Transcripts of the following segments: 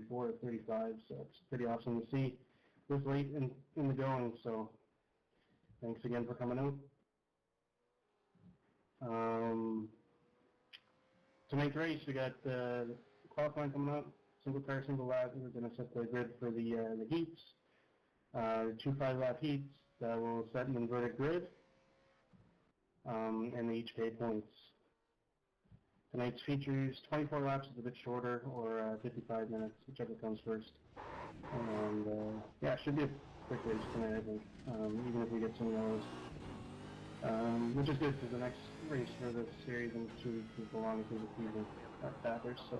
34 to 35, so it's pretty awesome to see this late in the going. So thanks again for coming out. Tonight's race, we got the qualifying coming up. Single car, single lap. We're going to set the grid for the heats. 2 5-lap heats that will set an inverted grid, and they each pay points. Tonight's features 24 laps is a bit shorter, or 55 minutes, whichever comes first. And yeah, it should be a quick race tonight, I think, even if we get some yellows. Which is good because the next race for this series in 2 weeks is the longest of the season at Bathurst. So,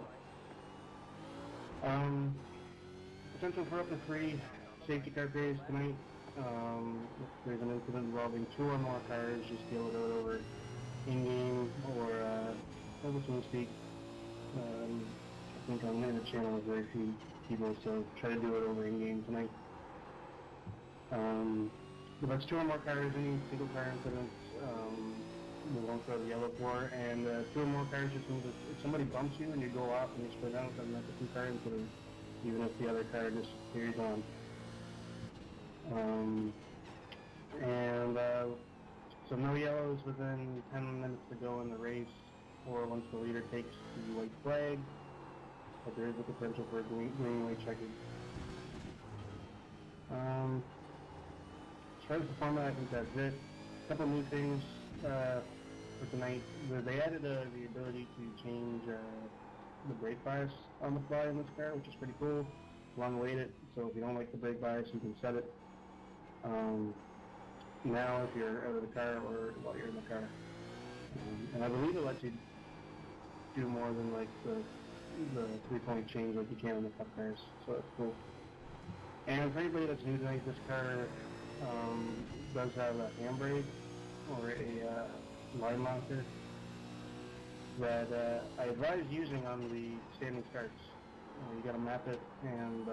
potential for up to 3 safety car crews tonight. If there's an incident involving 2 or more cars, just deal with it over in-game or over TeamSpeak. I think on the channel is very few people, so try to do it over in-game tonight. If it's 2 or more cars, any single car incidents, we won't throw the yellow for, and 2 or more cars just means if somebody bumps you and you go off and you split out, then that's a 2-car incident, even if the other car just carries on. So no yellows within 10 minutes to go in the race, or once the leader takes the white flag, but there is a potential for a green white checkered. As far as the format, I think that's it. A couple new things for tonight. They added the ability to change the brake bias on the fly in this car, which is pretty cool. Long-awaited, so if you don't like the brake bias, you can set it now if you're out of the car or while you're in the car. And I believe it lets you do more than like the 3-point change like you can in the cup cars, so that's cool. And for anybody that's new tonight, this car does have a handbrake or a line locker that I advise using on the standing starts. You gotta map it and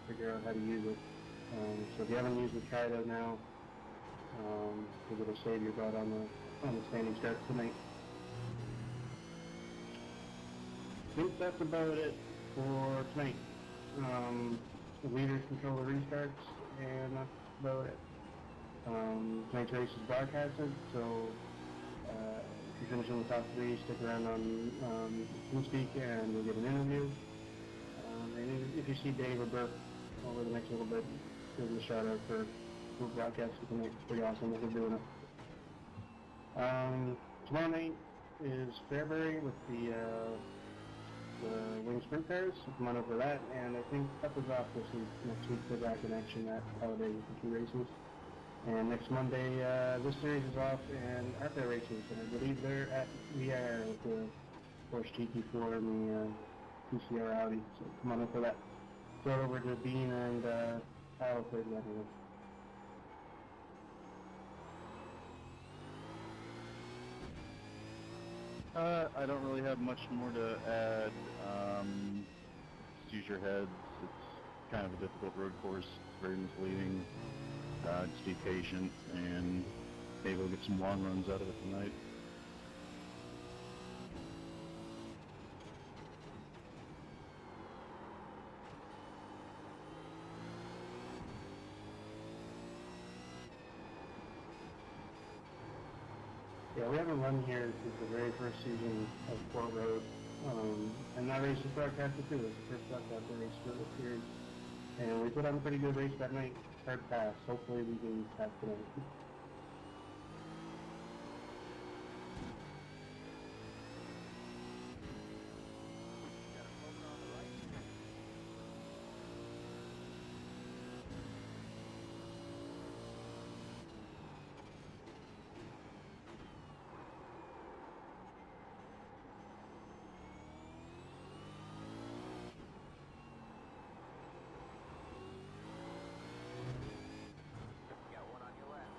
figure out how to use it. So if you haven't used it, try it out now, because it'll save your butt on the standing starts tonight. I think that's about it for tonight. The leaders control the restarts, and that's about it. Tonight's race is broadcasted, so if you finish in the top 3, stick around on TeamSpeak and you'll get an interview. And if you see Dave or Burke over the next little bit, give them a shout out for broadcasting tonight. It's pretty awesome that they're doing it. Tomorrow night is Fairbury with the wing sprint cars, so come on over that, and I think Cup is off this week. Next week they're back in action at Holiday with the 2 races. And next Monday, this series is off and Arthur races, and I believe they're at VIR with the Porsche GT4 and the PCR Audi, so come on over for that. Throw it over to Bean and Kyle for the other one. I don't really have much more to add. Just use your heads. It's kind of a difficult road course. It's very misleading. Just be patient, and maybe we'll get some long runs out of it tonight. Yeah, we haven't run here since the very first season of CORT Road, and that race was broadcasted too. It was the first broadcasted race for the series, and we put on a pretty good race that night. Hard pass. Hopefully we can pass tonight. Got one on your left.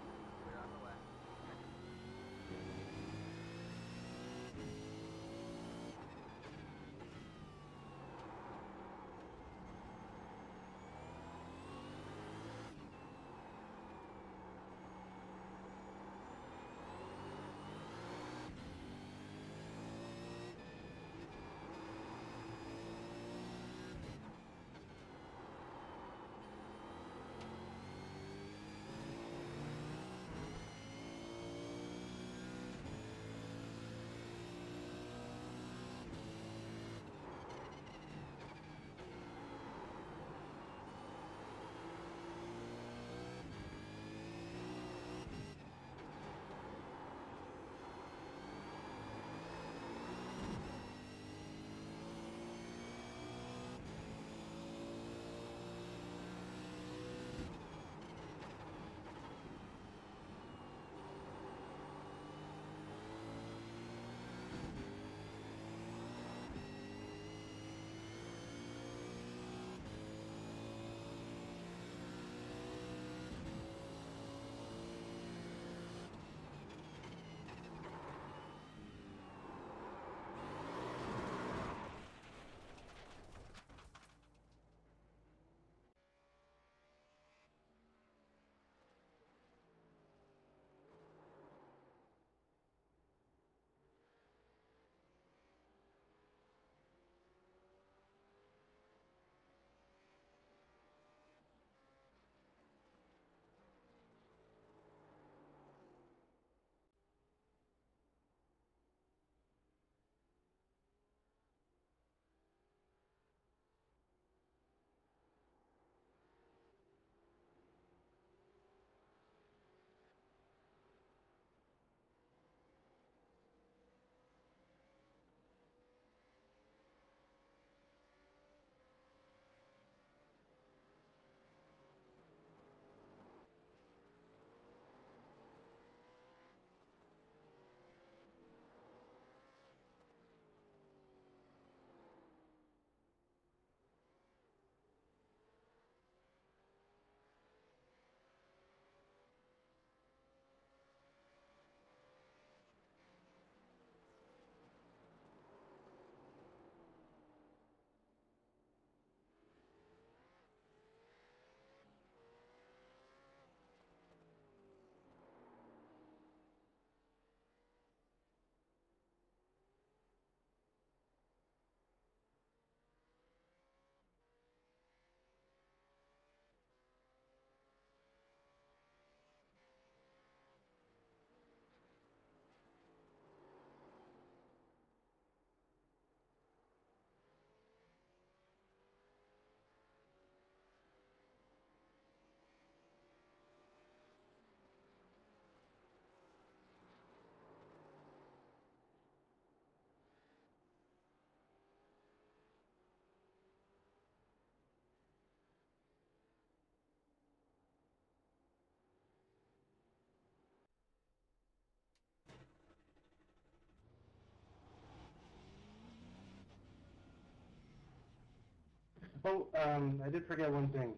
Oh, I did forget one thing.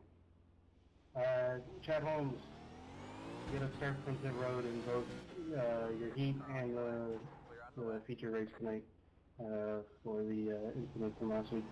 Chad Holmes, you gotta start from pit road in both your heat and the feature race tonight for the incident from last week.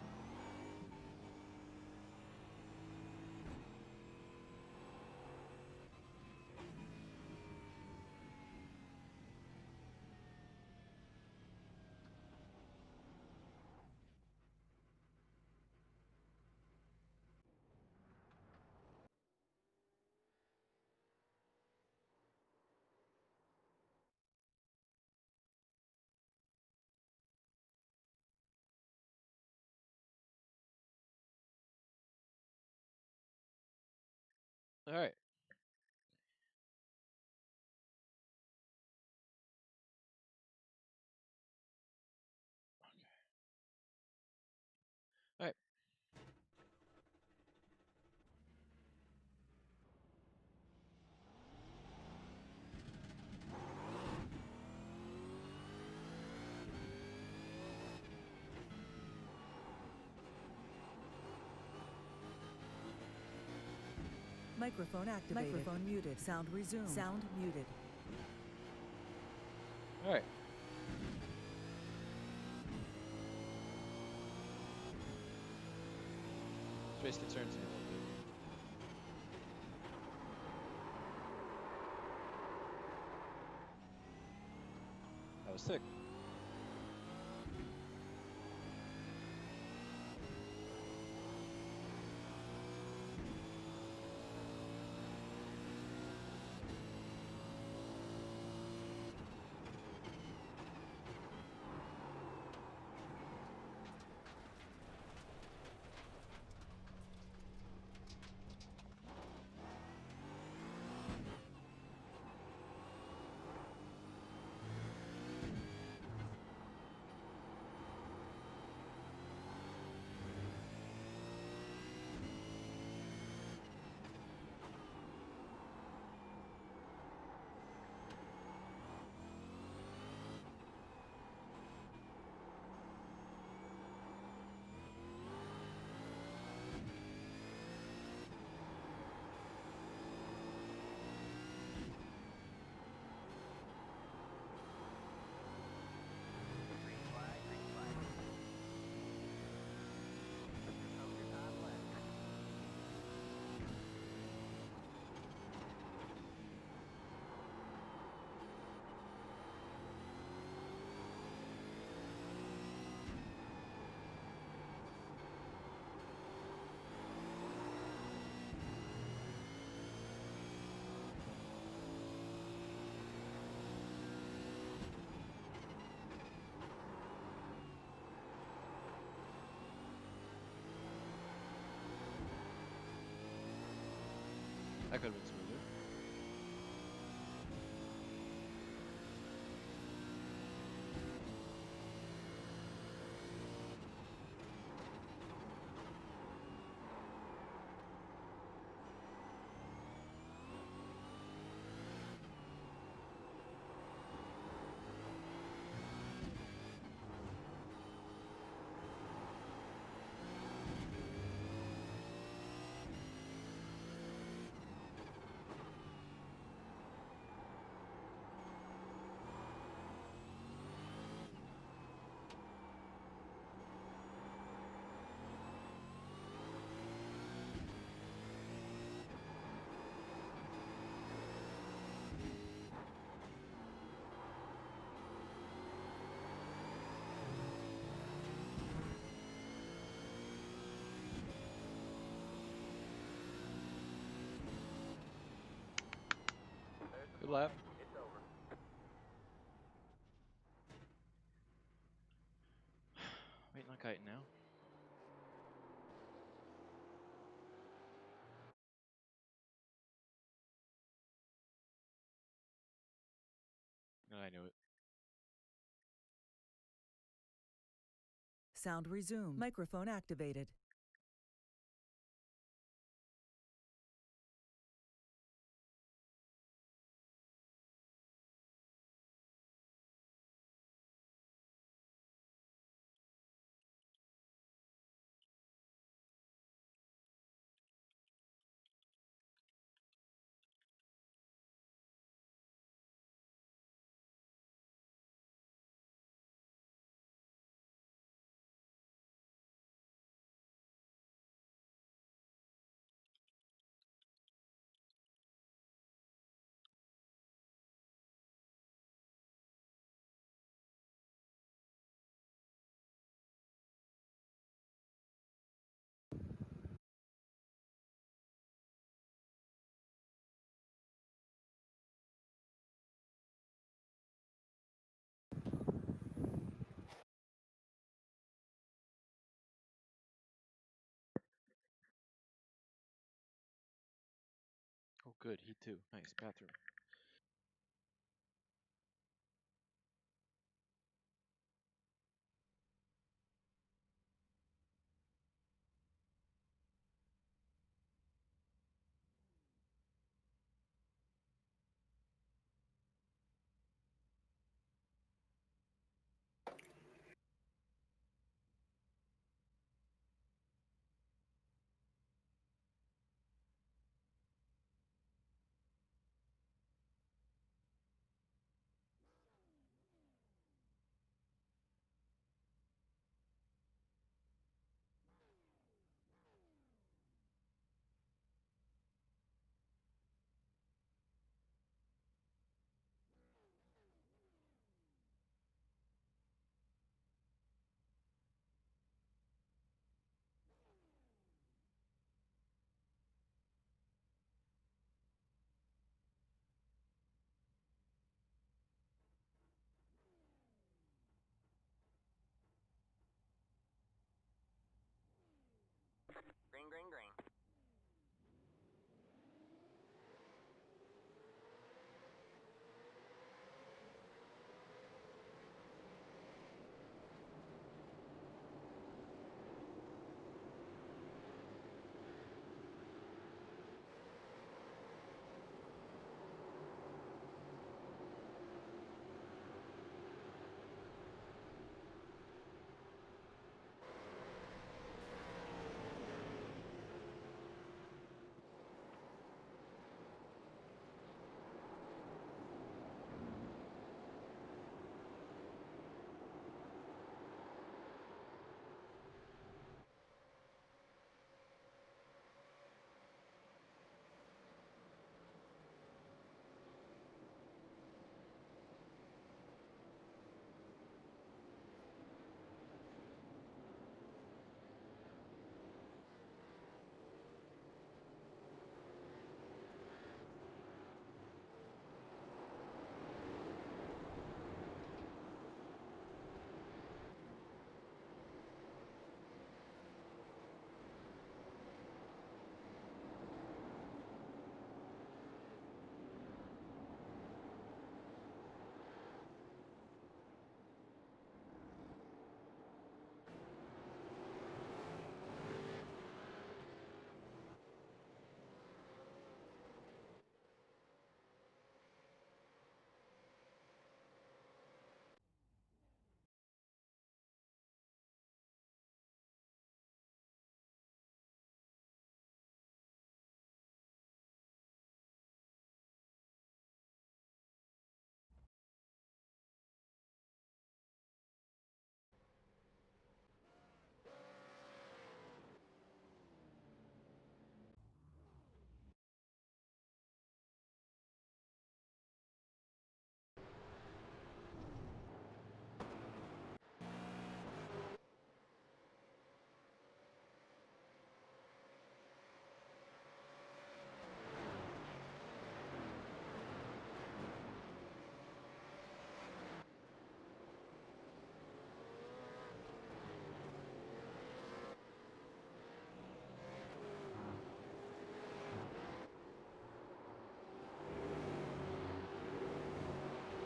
All right. All right. Microphone activated. Microphone muted. Sound resumed. Sound muted. All right. This race concerns me a little bit. I was sick. That could have been smoother. Good lap. Waiting on kiting now. I knew it. Sound resumed. Microphone activated. good. He too. Nice bathroom. Green, green, green.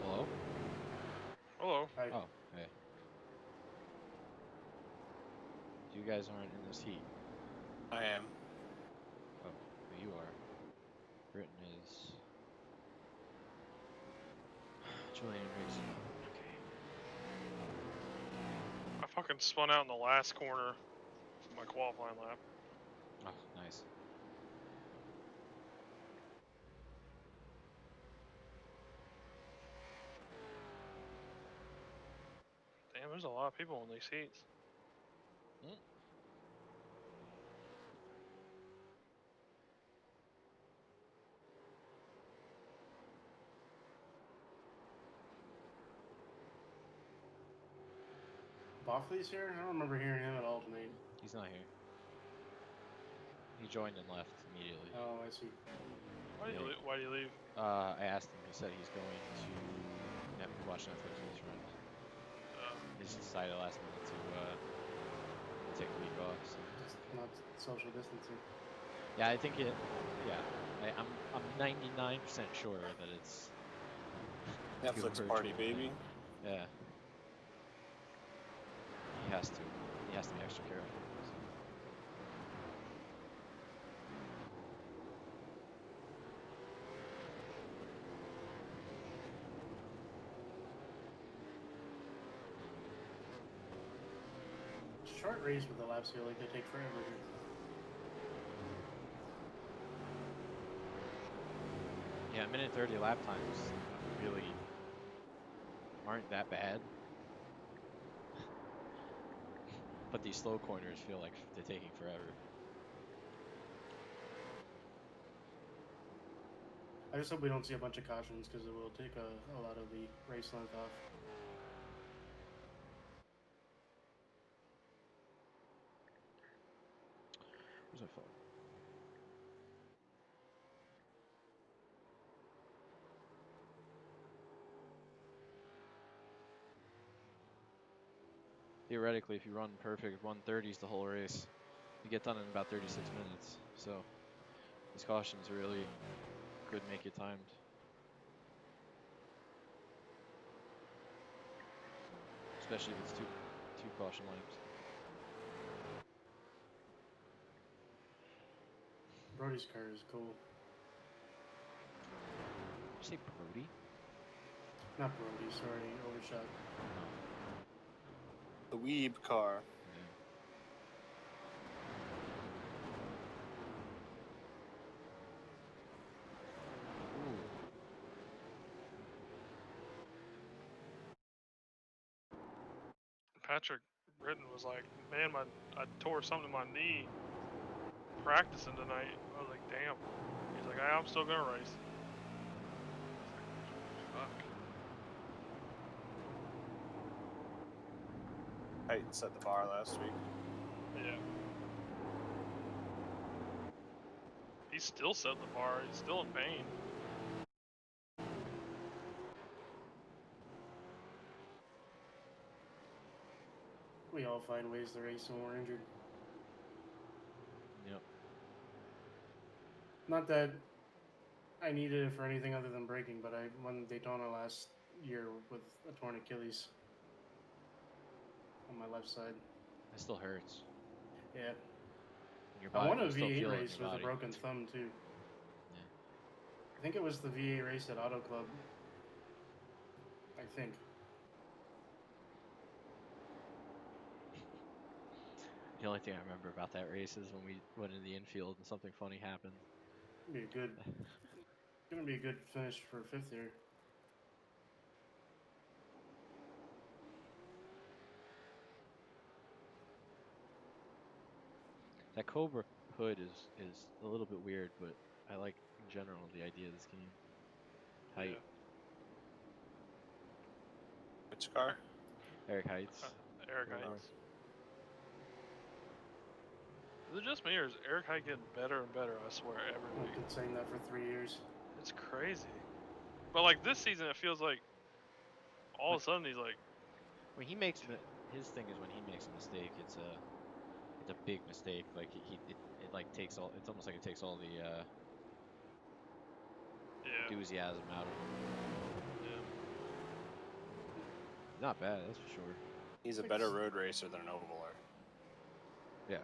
Hello? Hello. Hi. Oh, hey. You guys aren't in this heat. I am. Oh, but you are. Britain is. Julian Briggs. Okay. I fucking spun out in the last corner of my qualifying lap. Oh, nice. Damn, there's a lot of people in these heats. Mm. Boffley's here? I don't remember hearing him at all tonight. He's not here. He joined and left immediately. Oh, I see. Why do you leave? I asked him. He said he's going to watch Netflix with his friends. He just decided last minute to take a week off. So. Just not social distancing. Yeah, I think it. Yeah, I'm 99% sure that it's Netflix Cooper party, Jordan. baby. Yeah. He has to. He has to be extra careful. So. Short race with the laps feel like they take forever here. Yeah, minute 30 lap times really aren't that bad. But these slow corners feel like they're taking forever. I just hope we don't see a bunch of cautions because it will take a lot of the race length off. Where's my phone? Theoretically, if you run perfect 130s the whole race, you get done in about 36 minutes. So these cautions really could make it timed. Especially if it's two caution laps. Brody's car is cool. Did you say Brody? Not Brody, sorry, overshot. The Weeb car. Patrick Britton was like, man, I tore something in my knee practicing tonight. I was like, damn. He's like, I'm still gonna race. Fuck. Height set the bar last week. Yeah. He's still setting the bar. He's still in pain. We all find ways to race when we're injured. Yep. Not that I needed it for anything other than braking, but I won Daytona last year with a torn Achilles on my left side. It still hurts. Yeah. Your I body, won a you still V8 feel it in race your with a body. broken thumb too. Yeah. I think it was the V8 race at Auto Club. I think. The only thing I remember about that race is when we went in the infield and something funny happened. Gonna be a good finish for fifth here. That Cobra hood is a little bit weird, but I like in general the idea of this game. Height. Yeah. Which car? Eric Heights. Eric Cobra. Heights. Is it just me or is Eric Height getting better and better? I swear, every I've week. been saying that for 3 years. It's crazy. But like this season, it feels like all of a sudden he's like, When he makes his thing is when he makes a mistake, it's a big mistake. Like it like takes all. It's almost like it takes all the yeah, enthusiasm out of him. yeah. Not bad, that's for sure. He's a better road racer than an ovaler. Yeah.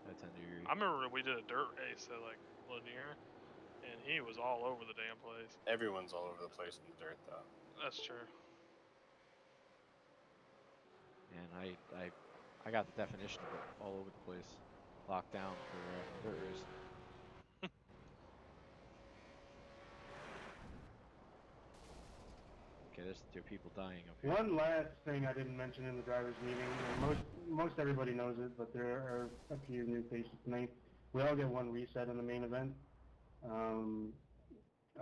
I tend to agree. I remember we did a dirt race at like Lanier, and he was all over the damn place. Everyone's all over the place in the dirt, though. That's true. And I got the definition of all over the place, locked down for dirt race. Okay, there are people dying up here. One last thing I didn't mention in the drivers' meeting, and most everybody knows it, but there are a few new faces tonight. We all get one reset in the main event.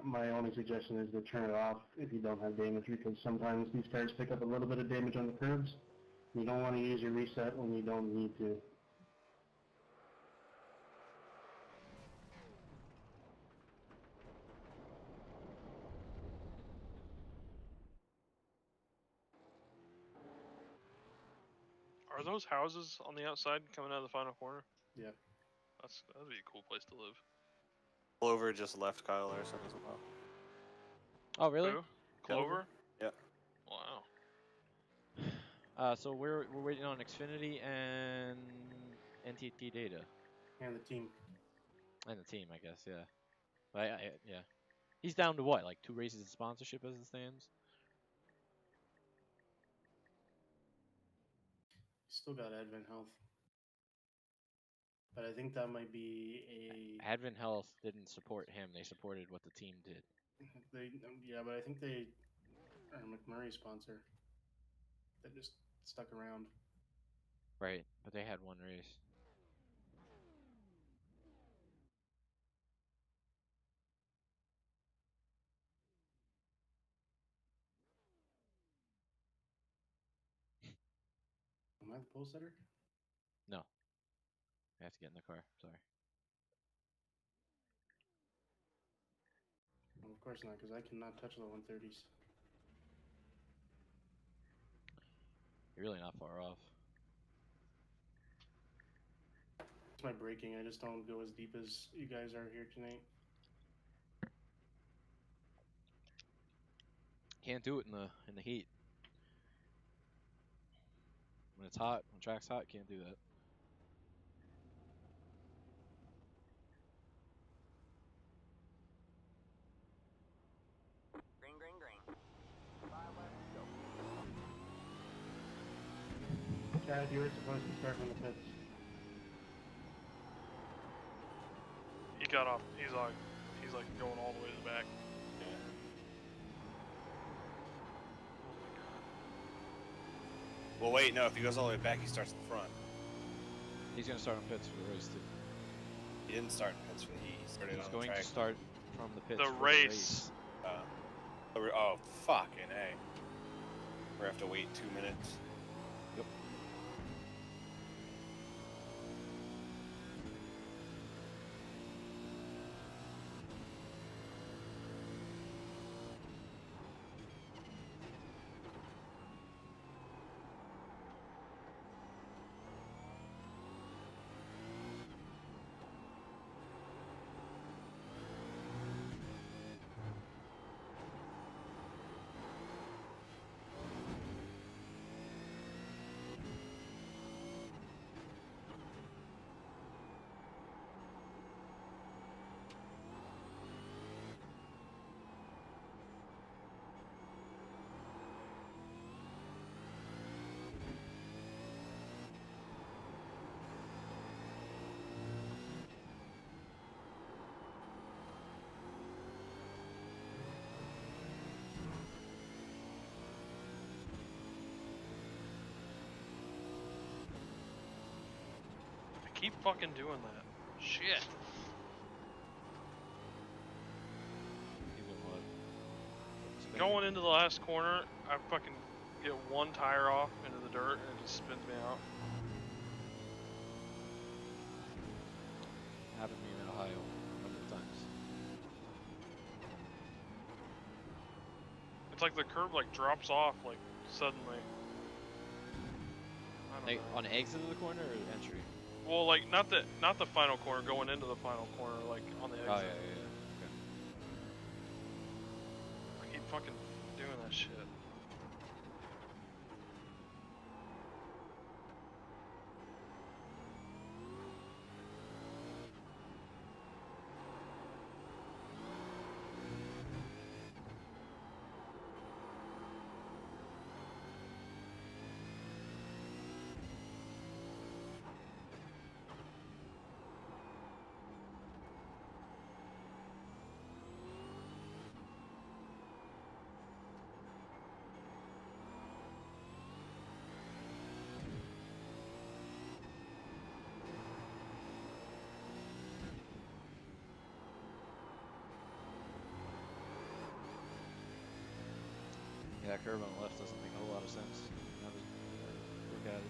My only suggestion is to turn it off if you don't have damage, because sometimes these cars pick up a little bit of damage on the curves. You don't want to use your reset when you don't need to. Are those houses on the outside coming out of the final corner? Yeah. That'd be a cool place to live. Clover just left Kyle Larson as well. Oh, really? Who? Clover? Yeah. Wow. So we're waiting on Xfinity and NTT Data And the team. and the team, I guess. Yeah. Yeah. He's down to what? Like 2 races in sponsorship as it stands. Still got Advent Health. But I think that might be Advent Health didn't support him; they supported what the team did. yeah, but I think they are a McMurray sponsor that just stuck around. Right, but they had 1 race. Am I the pole setter? No, I have to get in the car. Sorry. Well, of course not, because I cannot touch the 130s. You're really not far off. It's my braking. I just don't go as deep as you guys are here tonight. Can't do it in the heat. When it's hot, when track's hot, can't do that. Green, green, green. Chad, you were supposed to start from the pits. He got off. He's like going all the way to the back. Well, wait, no. If he goes all the way back, he starts in the front. He's gonna start on pits for the race too. He didn't start in pits for the heat. He started He's on going the track. to start from the pits. The for race. Oh, fucking A. We're gonna have to wait 2 minutes. Yep. I keep fucking doing that. Shit. He's doing what? Spinning? Going into the last corner, I fucking get one tire off into the dirt and it just spins me out. Happened to me in Ohio a couple of times. It's like the curb like drops off like suddenly. I don't Like know. on exit of the corner or entry? Well, like not the final corner, going into the final corner, like on the exit. Oh yeah. Okay. I keep fucking doing that shit. Yeah, that curve on the left doesn't make a whole lot of sense. Now that I look at it.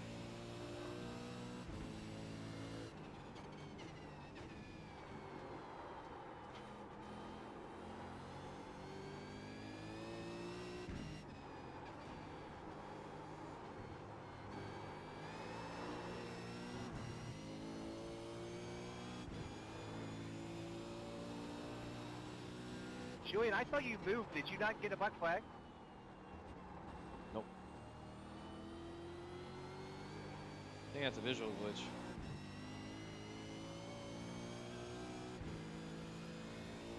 Julian, I thought you moved. Did you not get a buck flag? Nope. I think that's a visual glitch.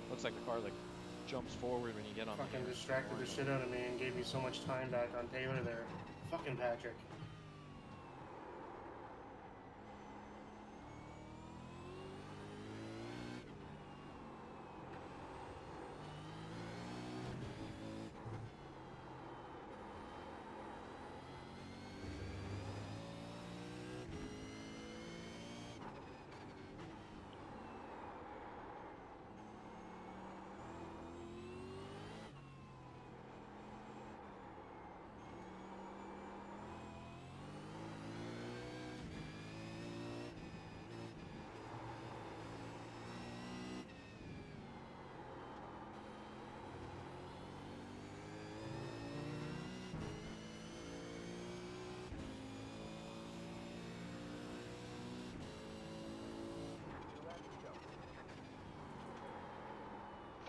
Looks like the car like jumps forward when you get on the Fucking distracted the shit out of me and gave me so much time back on Taylor there. Fucking Patrick.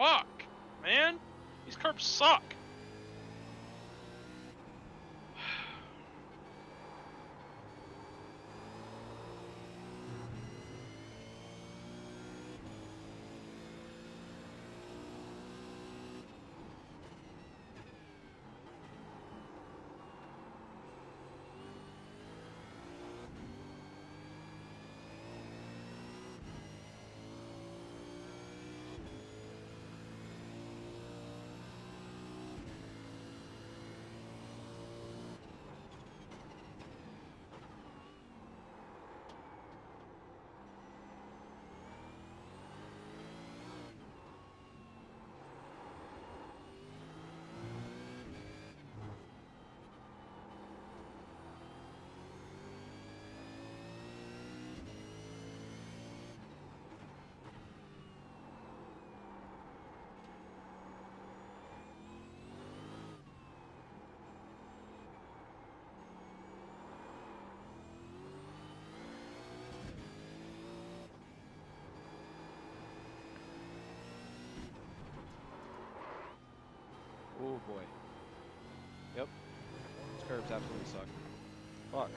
Fuck, man. These curbs suck. Oh boy. Yep. These curbs absolutely suck. Fuck.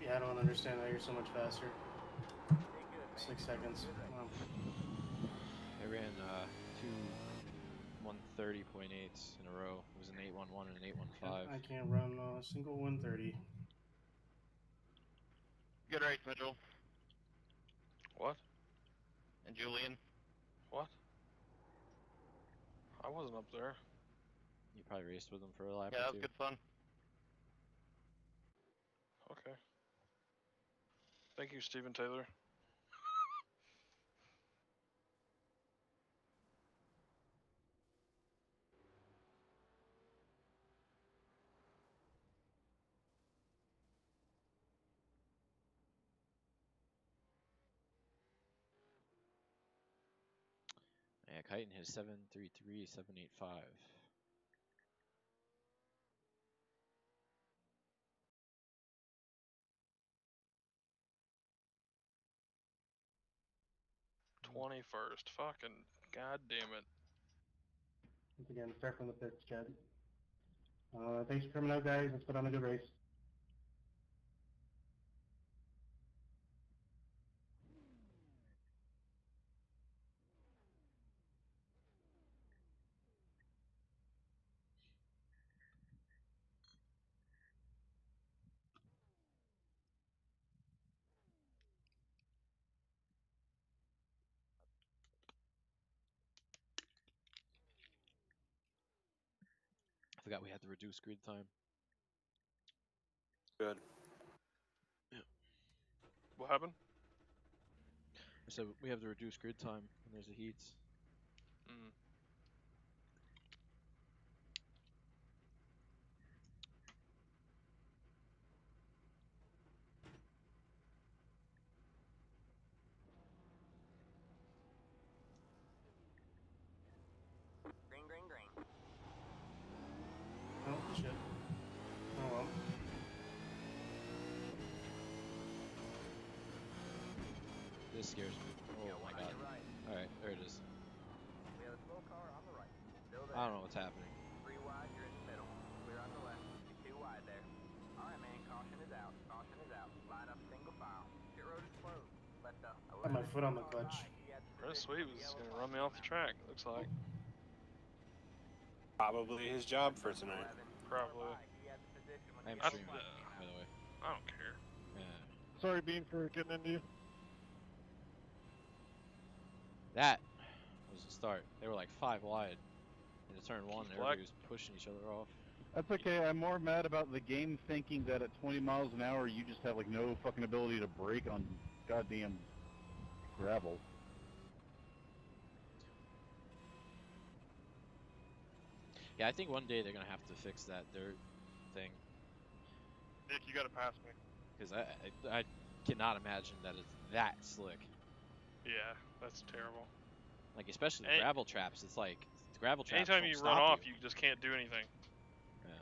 Yeah, I don't understand how you're so much faster. 6 seconds. Wow. I ran two 130.8s in a row. It was an 811 and an 815. I can't run a single 130. Good race, Mitchell. What? And Julian. What? I wasn't up there. You probably raced with them for a lap Yeah, that or was two. good fun. Okay. Thank you, Steven Taylor. Heighton has 733.785. Mm. 21st. Fucking goddamn it. Once again, start from the pits, Chad. Thanks for coming out, guys. Let's put on a good race. I forgot we had to reduce grid time. Good. What happened? I said we have to reduce grid time when there's the heats. Mm. Green, green, green. Oh, shit. Oh, well. This scares me. Oh Yeah, my one on god. your right. Alright, there it is. We have a slow car on the right. Still there. I don't know what's happening. 3 wide, you're in the middle. Clear on the left. You're 2 wide there. Alright, man, caution is out. Caution is out. Line up single file. Pit road is closed. Let the Got my foot on the clutch. Chris Sweet was gonna run me off the track, looks like. Probably his job for tonight. Probably. I'm I, streaming, by the way. I don't care. Yeah. Sorry, Bean, for getting into you. That was the start. They were like 5 wide into turn 1 and Keith everybody was pushing each other off. That's okay. I'm more mad about the game thinking that at 20 miles an hour you just have like no fucking ability to brake on goddamn gravel. Yeah, I think one day they're gonna have to fix that dirt thing. Nick, you gotta pass me. Because I cannot imagine that it's that slick. Yeah, that's terrible. Like, especially the gravel traps. It's like, the gravel traps Anytime don't you stop run off, you just can't do anything. Yeah.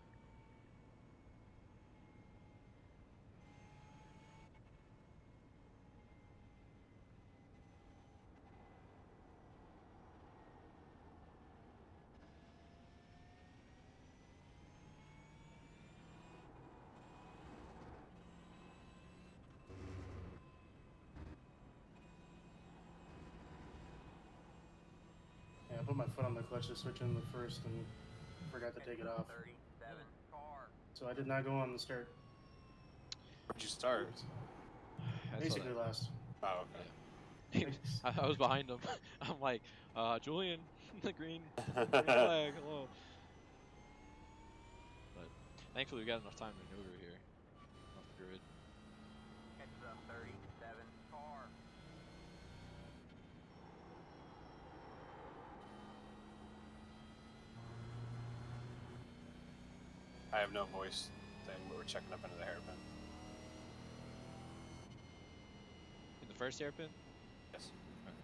Yeah, I put my foot on the clutch to switch in the first and forgot to take it off. 37 car. So I did not go on the start. Where'd you start? I saw Basically that. last. Oh, okay. I was behind him. I'm like, Julian, the green flag, hello. But thankfully we got enough time to maneuver here off the grid. Catch the 37 car. I have no voice thing, but we're checking up into the hairpin. In the first hairpin? Yes. Okay.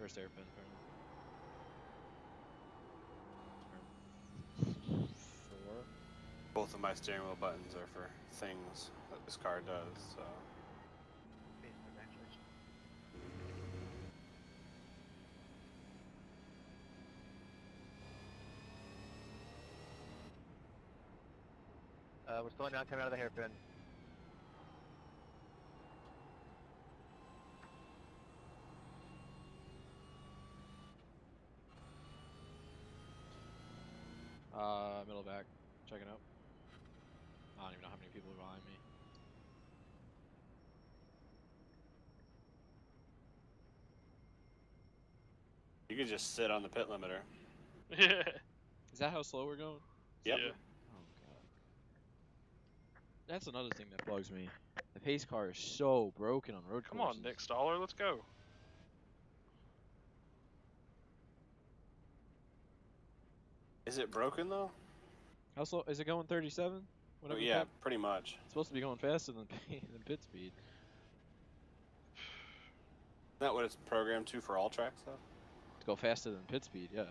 First hairpin, apparently. Turn 4. Both of my steering wheel buttons are for things that this car does, so. We're slowing down coming out of the hairpin. Middle back, checking out. I don't even know how many people are behind me. You could just sit on the pit limiter. Yeah. Is that how slow we're going? Yep. Yeah. Oh god. That's another thing that bugs me. The pace car is so broken on road Come courses. on, Nick Stoller, let's go. Is it broken though? How slow is it going? 37? Oh, Whatever. yeah, pretty much. It's supposed to be going faster than than pit speed. that what it's programmed to for all tracks, though? To go faster than pit speed, yeah.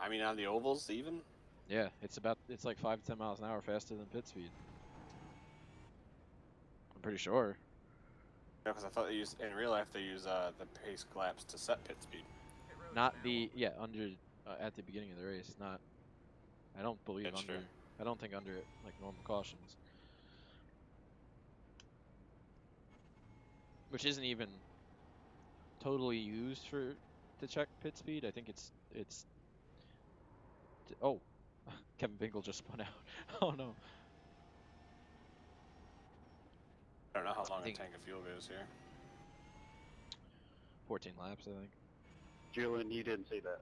I mean, on the ovals, even? Yeah, it's like 5 to 10 miles an hour faster than pit speed. I'm pretty sure. Yeah, because I thought they use, in real life, they use the pace laps to set pit speed. Not the, yeah, under, at the beginning of the race, not, I don't believe That's under, true. I don't think under, like, normal cautions. Which isn't even totally used to check pit speed. I think it's oh, Kevin Bingle just spun out. Oh no. I don't know how long I a think tank of fuel goes here. 14 laps, I think. Julian, you didn't say that.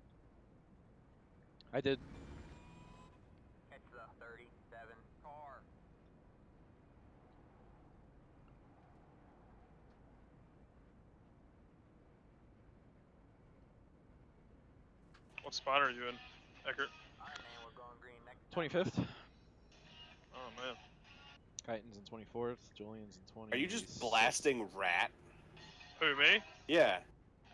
I did. Catch the 37 car. What spot are you in, Eckert? Alright, man, we're going green next. 25th. Oh man. Kyton's in 24th. Julian's in 20th. Are you just blasting Rat? Who, me? Yeah.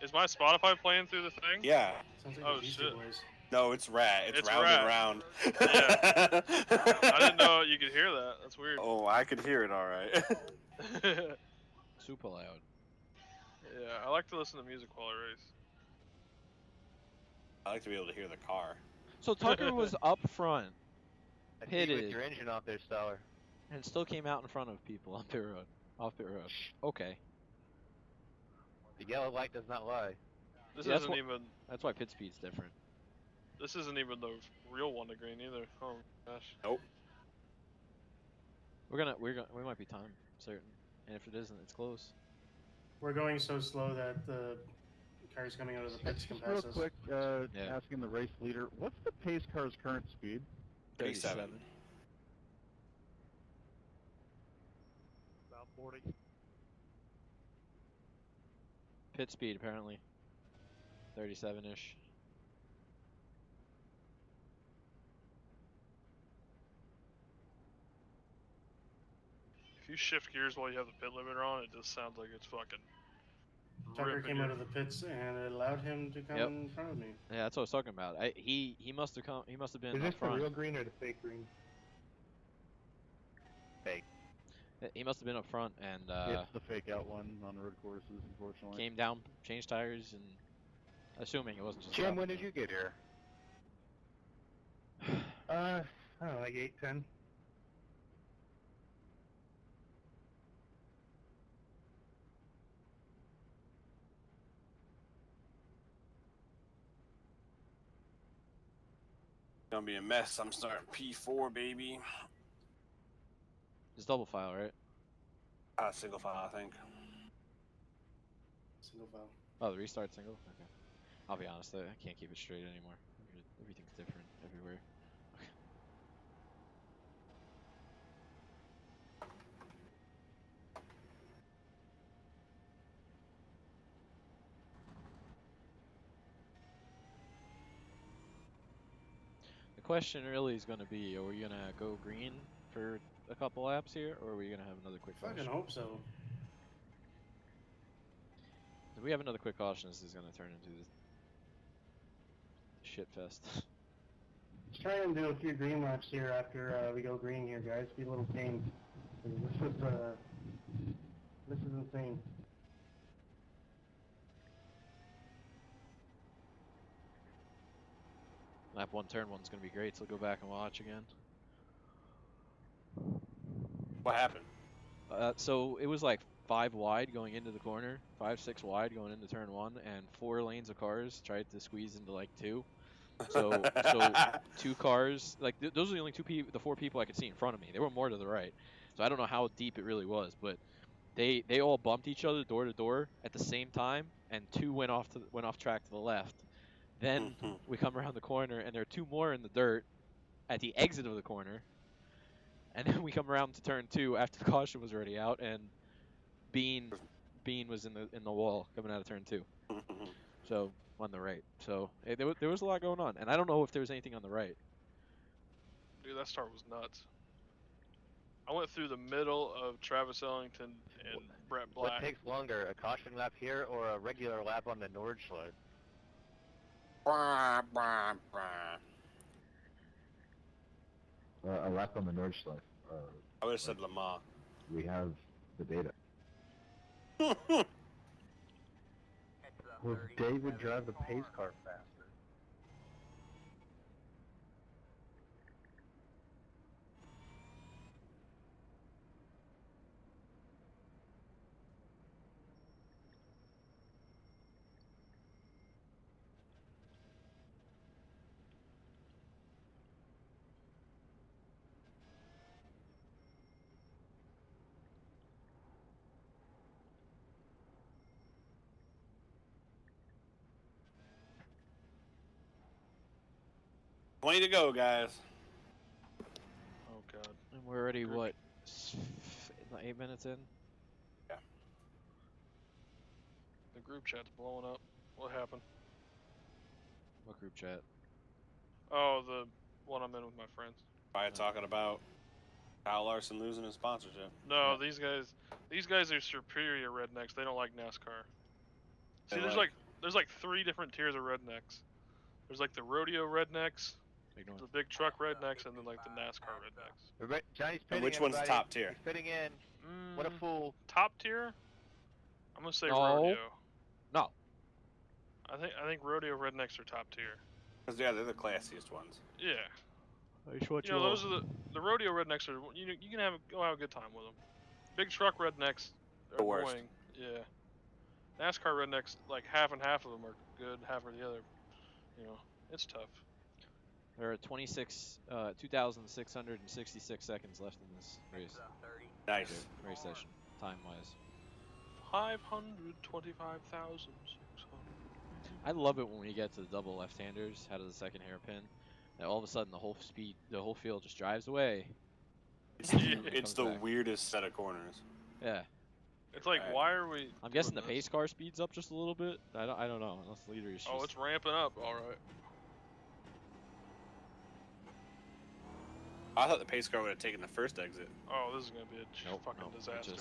Is my Spotify playing through the thing? Yeah. Sounds like Oh, the Beastie shit. Boys. No, it's Rat. It's It's round Rat. and round. Yeah. I didn't know you could hear that. That's weird. Oh, I could hear it all right. Yeah, Super loud. I like to listen to music while I race. I like to be able to hear the car. So Tucker was up front I see you with Pitted. your engine off there, Stellar. and still came out in front of people on pit road. Off pit road. Okay. The yellow light does not lie. This Yeah, that's isn't what- even. That's why pit speed's different. This isn't even the real one to green either. Oh gosh. Nope. We might be time certain, and if it isn't, it's close. We're going so slow that the cars coming out of the pits can Just real pass us. quick, Yeah. asking the race leader, what's the pace car's current speed? 37. About 40. Pit speed apparently. 37-ish. If you shift gears while you have the pit limiter on, it just sounds like it's fucking. Tucker ripping came you. out of the pits and it allowed him to come Yep. in front of me. Yeah, that's what I was talking about. He must have come. He must have been Is up this the front. real green or the fake green? He must have been up front and It's the fake out one on road courses, unfortunately. came down, changed tires, and assuming it wasn't just. Jim, stopping when did them. you get here? I don't know, like 8-10. Gonna be a mess. I'm starting P4, baby. It's double file, right? Single file, I think. Single file. Oh, the restart single. Okay. I'll be honest, I can't keep it straight anymore. Everything's different everywhere. The question really is going to be: are we going to go green for a couple laps here, or are we going to have another quick Fucking caution? hope so. If we have another quick caution, this is going to turn into this shit fest. Let's try and do a few green laps here after we go green here, guys. Be a little tame. This is insane. Lap 1, turn 1's going to be great, so go back and watch again. What happened? So it was like 5 wide going into the corner, 5, 6 wide going into turn 1, and 4 lanes of cars tried to squeeze into like 2. So 2 cars, like those are the only the 4 people I could see in front of me. There were more to the right, so I don't know how deep it really was, but they all bumped each other door to door at the same time, and 2 went off track to the left. Then we come around the corner, and there are 2 more in the dirt at the exit of the corner. And then we come around to turn 2 after the caution was already out, and Bean was in the wall coming out of turn 2. So on the right. So there was a lot going on, and I don't know if there was anything on the right. Dude, that start was nuts. I went through the middle of Travis Ellington and Brett Black. What takes longer, a caution lap here or a regular lap on the Nordschleife? Brah, brah, brah. A lap on the Nordschleife. I would have said Lamar. We have the data. Will David drive the pace car faster? Way to go, guys. Oh god. And we're already, what, 8 minutes in? The group chat's blowing up. What happened? What group chat? Oh, the one I'm in with my friends. Probably talking about Kyle Larson losing his sponsorship. No, these guys are superior rednecks. They don't like NASCAR. See, They there's like- like 3 different tiers of rednecks. There's like the rodeo rednecks, Ignore. the big truck rednecks, and then like the NASCAR rednecks. Johnny's And pitting which in, one's everybody. top tier? He's pitting in. What a fool. Top tier? I'm gonna say No. rodeo. No. I think rodeo rednecks are top tier. Because yeah, they're the classiest ones. Yeah. What You know, those are the rodeo rednecks are you can go have a good time with them. Big truck rednecks are The worst. annoying. Yeah. NASCAR rednecks, like half and half of them are good, half are the other. You know, it's tough. There are 2,666 seconds left in this race. Nice. Race session, time-wise. 525,600. I love it when we get to the double left-handers out of the second hairpin. And all of a sudden, the whole field just drives away. It's, It it's comes the back. weirdest set of corners. Yeah. It's like, Alright. why are we? I'm guessing the doing this? pace car speeds up just a little bit. I don't know, unless the leader is Oh, it's ramping up. All right. I thought the pace car would have taken the first exit. Oh, this is gonna be a fucking It disaster.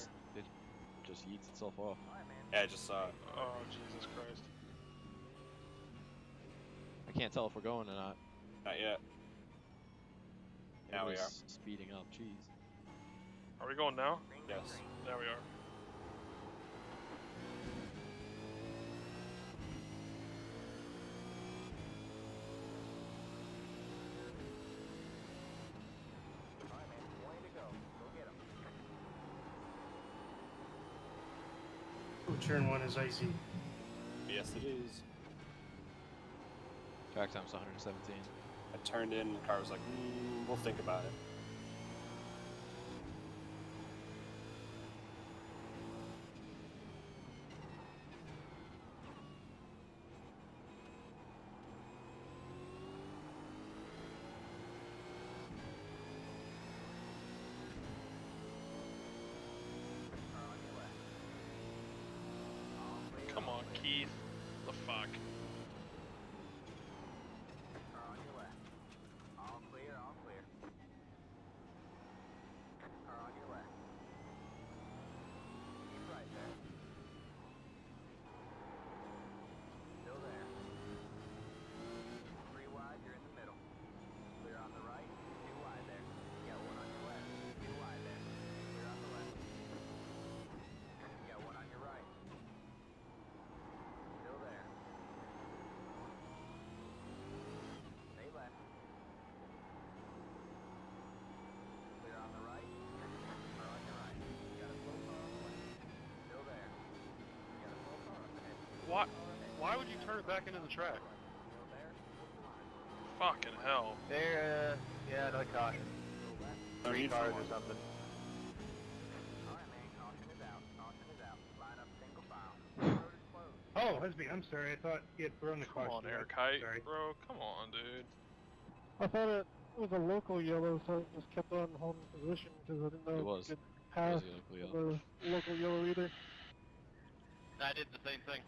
just yeets itself off. Yeah, I just saw it. Oh, Jesus Christ. I can't tell if we're going or not. Not yet. Now we are. Everybody's speeding up. Jeez. Are we going now? Yes. There we are. Oh, turn 1 is icy. Yes, it is. Track time's 117. I turned in, the car was like, we'll think about it. Come on, Keith. The fuck. On your left. All clear, all clear. Car on your left. Keep right there. Still there. 3 wide, you're in the middle. Clear on the right, 2 wide there. You got 1 on your left, 2 wide there. Clear on the left. You got 1 on your right. Still there. Stay left. Clear on the right. Car on your right. You got a slow car on the left. Still there. You got a slow car up ahead. Why would you turn it back into the track? Still there. Fucking hell. There, yeah, no caution. No 3 need for cars one. or something. Alright, man. Caution is out. Caution is out. Line up single file. Road is closed. Oh, that's me. I'm sorry. I thought he had thrown the Come caution. on, Airkite. Sorry. Bro, come on, dude. I thought it was a local yellow, so I just kept on holding position because I didn't know It if was. I could It pass was the local yellow. the local yellow either. I did the same thing.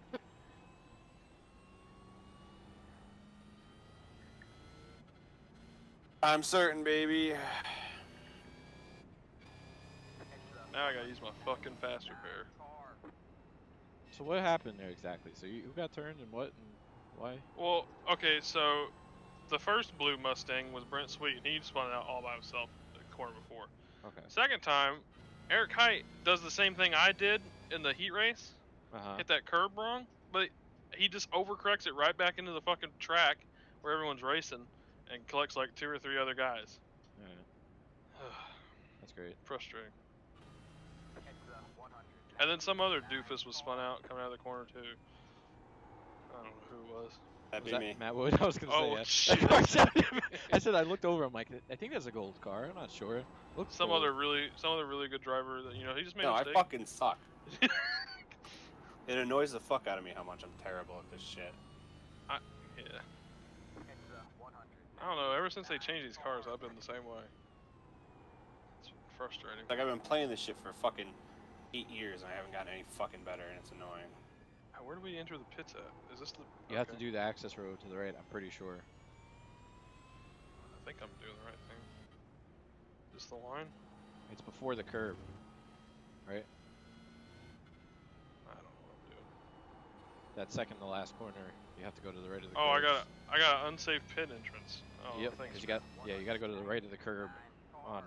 I'm certain, baby. Now I gotta use my fucking fast repair. So what happened there exactly? So who got turned and what and why? Well, okay, so the first blue Mustang was Brent Sweet, and he spun out all by himself the corner before. Okay. Second time, Eric Height does the same thing I did in the heat race. Hit that curb wrong, but he just overcorrects it right back into the fucking track where everyone's racing and collects like 2 or 3 other guys. Yeah. That's great. Frustrating. And then some other doofus was spun out coming out of the corner too. I don't know who it was. That'd Was be that me. Matt Wood? I was gonna Oh, say yeah. shit. I said I looked over. I'm like, I think that's a gold car. I'm not sure. Looks Some gold. other really good driver that he just made No, a I mistake. fucking suck. It annoys the fuck out of me how much I'm terrible at this shit. Yeah. I don't know. Ever since they changed these cars, I've been the same way. It's frustrating. Like I've been playing this shit for fucking 8 years and I haven't gotten any fucking better, and it's annoying. Where do we enter the pits at? Is this the? You have to do the access road to the right. I'm pretty sure. I think I'm doing the right thing. Is this the line? It's before the curb, right? I don't know what I'm doing. That second to last corner, you have to go to the right of the. Oh, curbs. I got an unsafe pit entrance. Oh, Yep. thanks. You got you got to go to the right of the curb on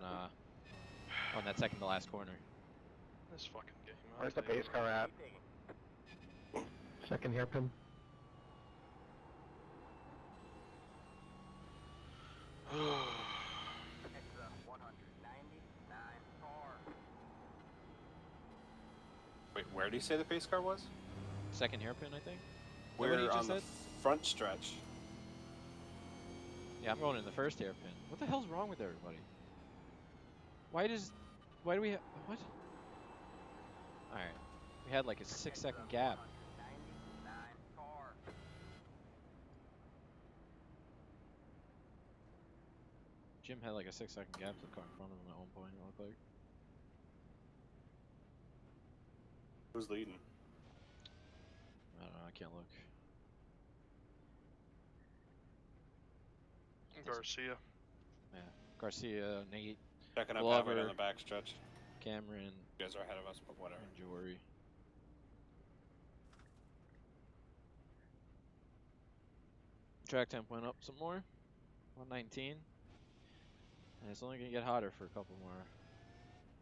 that second to last corner. This fucking game. Where's the pace car at? Second hairpin. Wait, where did he say the pace car was? Second hairpin, I think. We're what he just on the said? front stretch. Yeah, I'm going in the first hairpin. What the hell's wrong with everybody? Why do we what? Alright. We had like a 6-second gap. Jim had like a 6-second gap to the car in front of him at one point, it looked like. Who's leading? I don't know, I can't look. Garcia. Yeah. Garcia, Nate, Checking up Glover, halfway down the back stretch. Cameron, You guys are ahead of us, but whatever. and Jory. Track temp went up some more. 119. And it's only gonna get hotter for a couple more.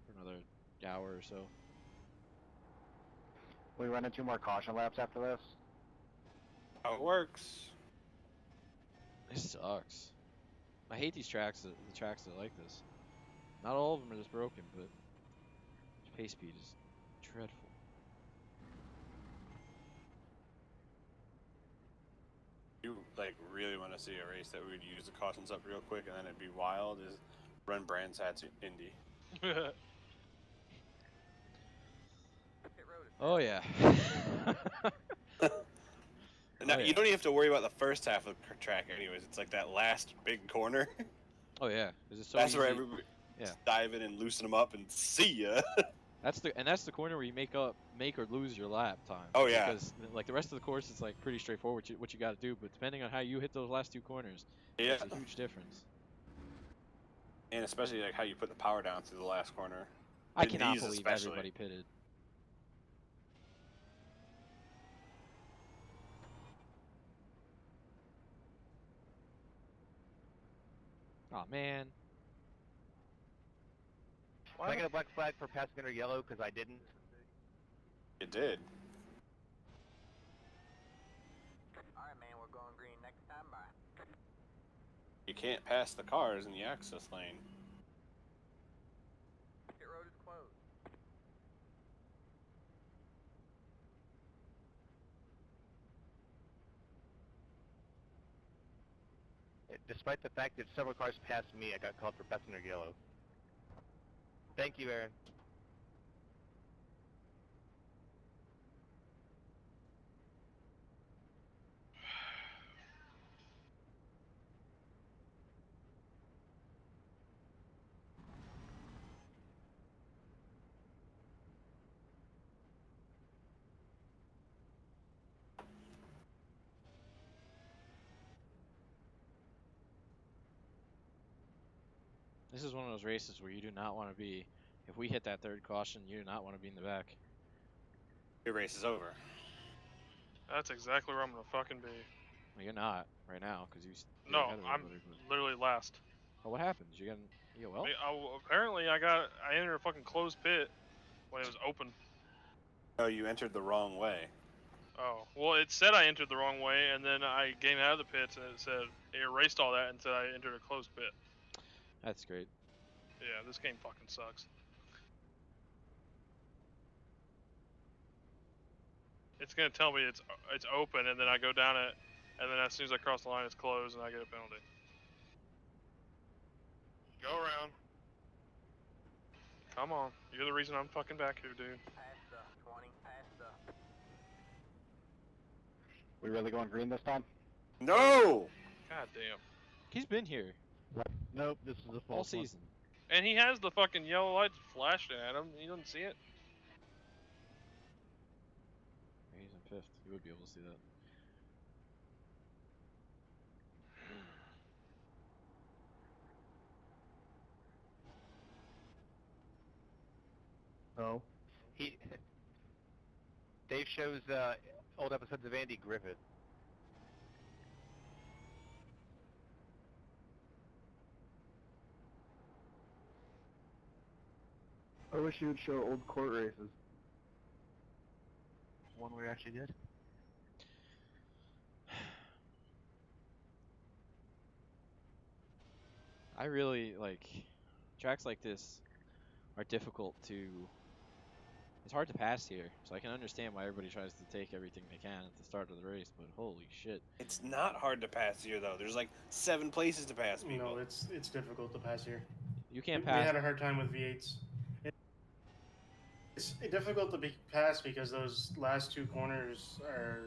For another hour or so. We run 2 more caution laps after this. How it works. This sucks. I hate these tracks, the tracks that are like this. Not all of them are just broken, but pace speed is dreadful. You like really want to see a race that we would use the cautions up real quick and then it'd be wild is run Brands Hats Indy. Oh yeah. Now, Oh, yeah. you don't even have to worry about the first half of the track anyways. It's like that last big corner. Oh yeah. 'Cause it's so That's easy. where everybody dive in and loosen them up and see ya. That's the corner where you make or lose your lap time. Oh, yeah. Because like the rest of the course is like pretty straightforward what you got to do, but depending on how you hit those last 2 corners, Yeah. it's a huge difference. And especially like how you put the power down through the last corner. I And cannot these believe especially. everybody pitted. Oh man. Can I get a black flag for passing under yellow because I didn't? It did. Alright, man, we're going green next time. Bye. You can't pass the cars in the access lane. Pit road is closed. Despite the fact that several cars passed me, I got called for passing under yellow. Thank you, Aaron. This is one of those races where you do not want to be If we hit that third caution, you do not want to be in the back. Your race is over. That's exactly where I'm gonna fucking be. Well, you're not right now because you're No, ahead of I'm everybody, but- literally last. Oh, what happened? You well? Apparently, I entered a fucking closed pit when it was open. Oh, you entered the wrong way. Oh, well, it said I entered the wrong way, and then I came out of the pits, and it said it erased all that and said I entered a closed pit. That's great. Yeah, this game fucking sucks. It's gonna tell me it's open, and then I go down it, and then as soon as I cross the line, it's closed, and I get a penalty. Go around. Come on, you're the reason I'm fucking back here, dude. We really going green this time? No! God damn. He's been here Nope, this is a false all one. season. And he has the fucking yellow lights flashing at him. He doesn't see it. He's in fifth. You would be able to see that. Oh. Dave shows old episodes of Andy Griffith. I wish you would show old court races. One we actually did. I really like tracks like this are difficult to. It's hard to pass here, so I can understand why everybody tries to take everything they can at the start of the race. But holy shit! It's not hard to pass here, though. There's like 7 places to pass people. No, it's difficult to pass here. You can't We pass. had a hard time with V8's. It's difficult to be passed because those last 2 corners are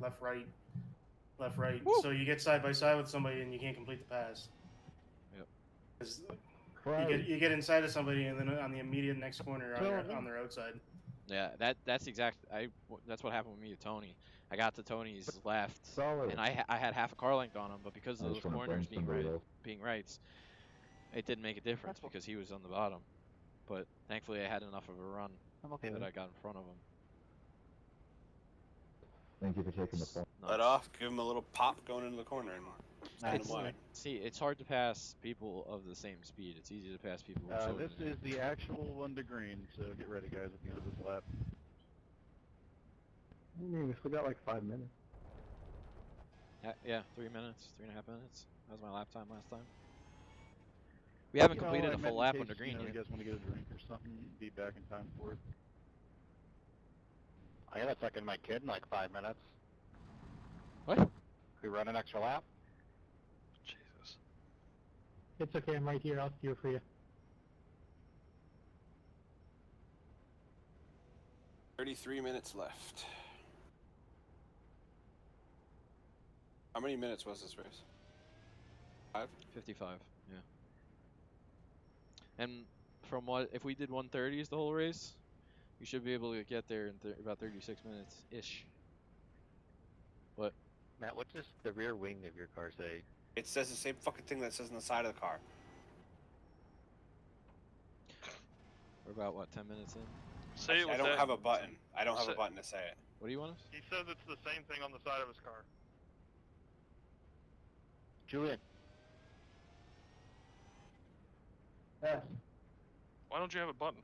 left, right. Woo! So you get side by side with somebody and you can't complete the pass. Yep. 'Cause you get inside of somebody and then on the immediate next corner on their outside. Yeah, that's that's what happened with me to Tony. I got to Tony's left, Solid. and I had half a car length on him, but because I of just those wanna corners blame somebody else. being rights, it didn't make a difference because he was on the bottom. But thankfully, I had enough of a run I'm okay that with I it. got in front of him. Thank you for taking the It's fall. Let nuts. off, give him a little pop going into the corner, and stand It's, wide. see, it's hard to pass people of the same speed. It's easy to pass people. with slower This than you. is the actual one to green, so get ready, guys, at the end of this lap. I mean, we still got like 5 minutes. Yeah, 3 minutes, 3.5 minutes. That was my lap time last time. We haven't completed a full lap under green You yet. guys want to get a drink or something? Be back in time for it. I gotta check in my kid in like 5 minutes. What? We run an extra lap? Jesus. It's okay, I'm right here. I'll steer for you. 33 minutes left. How many minutes was this race? 5? 55, yeah. And from what, if we did 130s the whole race, you should be able to get there in about 36 minutes-ish. What? Matt, what does the rear wing of your car say? It says the same fucking thing that says on the side of the car. We're about, what, 10 minutes in? Say it I with don't that. have a button. I don't have Say- a button to say it. What do you want us? He says it's the same thing on the side of his car. Julian. Yes. Why don't you have a button?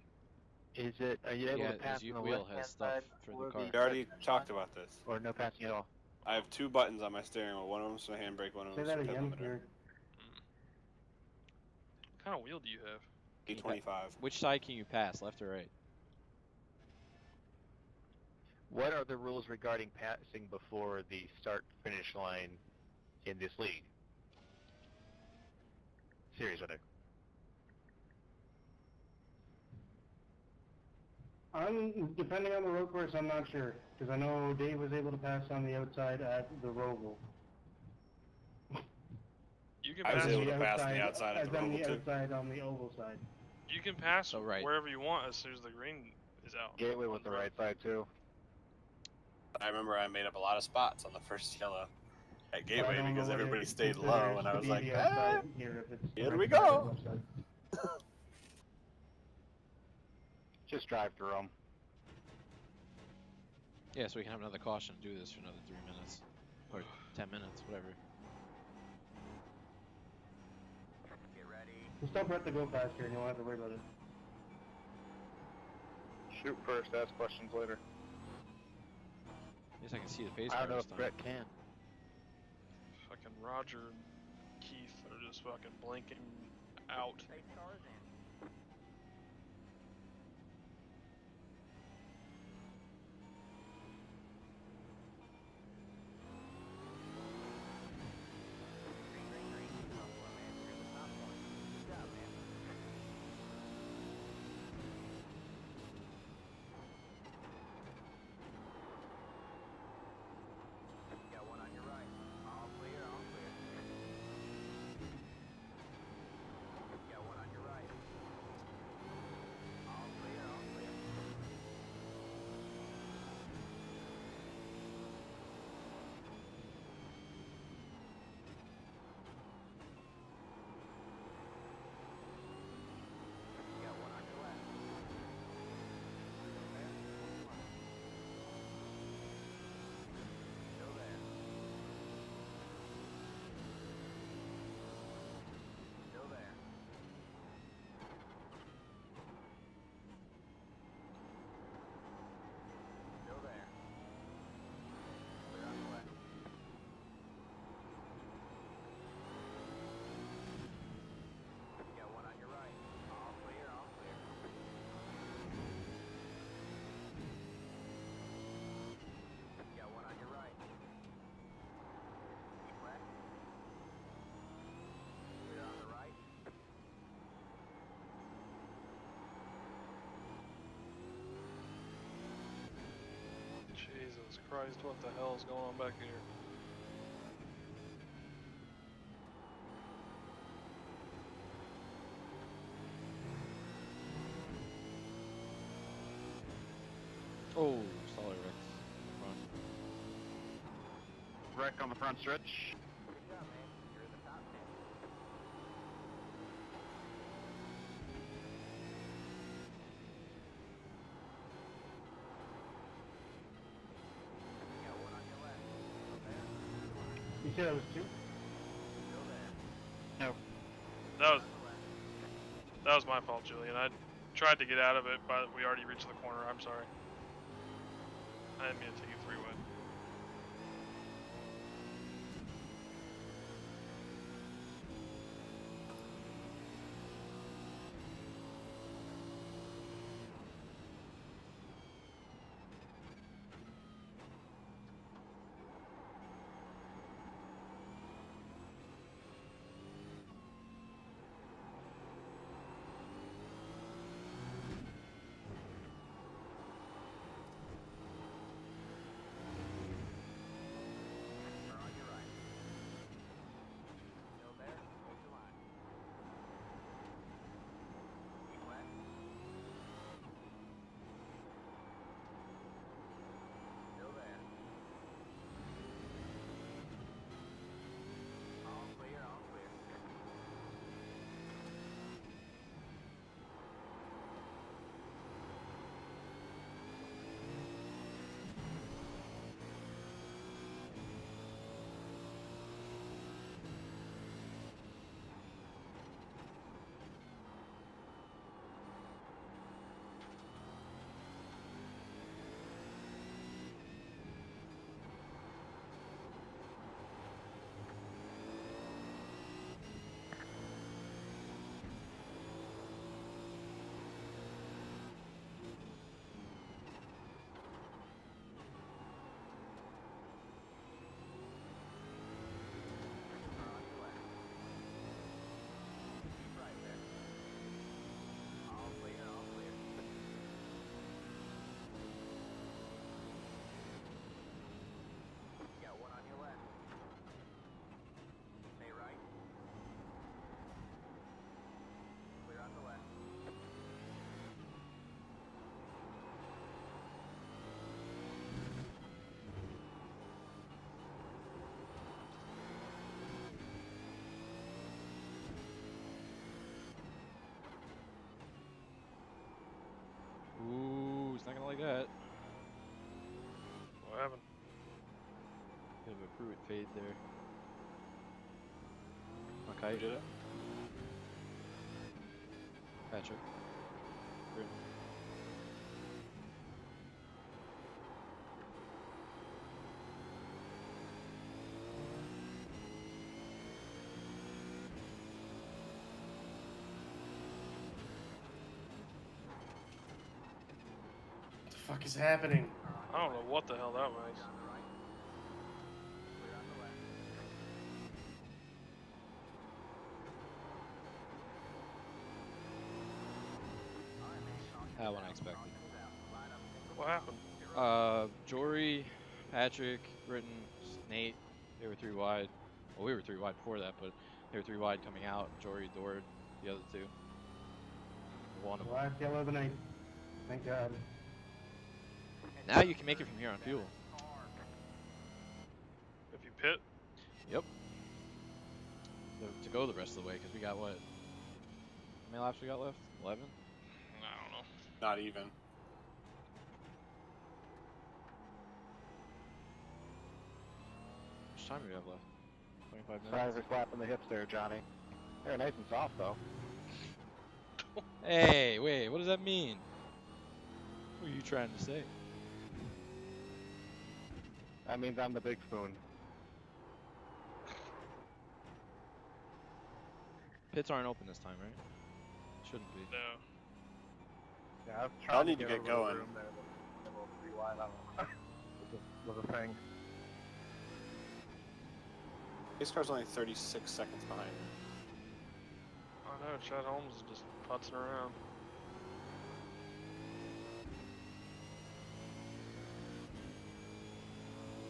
Is it, are you able Yeah, to pass his on the wheel left-hand has stuff side for or the car. We already talked about this. or no passing at all? I have 2 buttons on my steering wheel. One of them's for the handbrake, one of Say them's that for the again. pedometer. Here. What kind of wheel do you have? E25. Which side can you pass, left or right? What are the rules regarding passing before the start-finish line in this league? Series, rather. Depending on the road course, I'm not sure. Because I know Dave was able to pass on the outside at the Roval. You can I was pass. able to pass on the outside at the on Roval, the too. outside on the oval side. You can pass So right. wherever you want as soon as the green is out. Gateway with the right side, too. I remember I made up a lot of spots on the first yellow at I Gateway don't know because what everybody it stayed considers low, and I to was be like, the outside "Ah, here if it's the here right we side or go." left side. Just drive through them. Yeah, so we can have another caution and do this for another 3 minutes. Or 10 minutes, whatever. Get ready. Just tell Brett to go faster and you won't have to worry about it. Shoot first, ask questions later. At least I can see the pace I car don't know this if time. Brett can. Fucking Roger and Keith are just fucking blinking out. Pace cars in. Green, green, green. Oh, well, man, you're in the top one. Good job, man. You got one on your right. All clear, all clear. You got one on your right. All clear, all clear. You got one on your left. Still there. Still there. Still there. Still there. Clear on the left. You got one on your right. All clear, all clear. You got one on your right. Keep left. Clear on the right. Jesus Christ, what the hell is going on back here? Oh, Staller Rex. Front. Wreck on the front stretch. Good job, man. You're in the top 10. You got one on your left. Still there. You said that was two? Still there. No. That was my fault, Julian. I tried to get out of it, but we already reached the corner. I'm sorry. I didn't mean to take you three-way. Pruitt fade there. Okay. Who did it? Patrick. Britton. What the fuck is happening? I don't know what the hell that was. How unexpected. What happened? Jory, Patrick, Britton, Nate, they were 3 wide. Well, we were 3 wide before that, but they were 3 wide coming out. Jory doored the other 2. One of them. Last yellow of the night. Thank God. Now you can make it from here on fuel. If you pit? Yep. To go the rest of the way, because we got what? How many laps we got left? 11? I don't know. Not even. How much time do we have left? 25 minutes? Sorry for slapping the hips there, Johnny. They're nice and soft, though. Hey, wait, what does that mean? What are you trying to say? That means I'm the big spoon. Pits aren't open this time, right? Shouldn't be. No. Yeah, I've Y'all tried need to get get a little going. room there, but a little too wide. I don't know. Was a thing. This car's only 36 seconds behind. I know, Chad Holmes is just putzing around.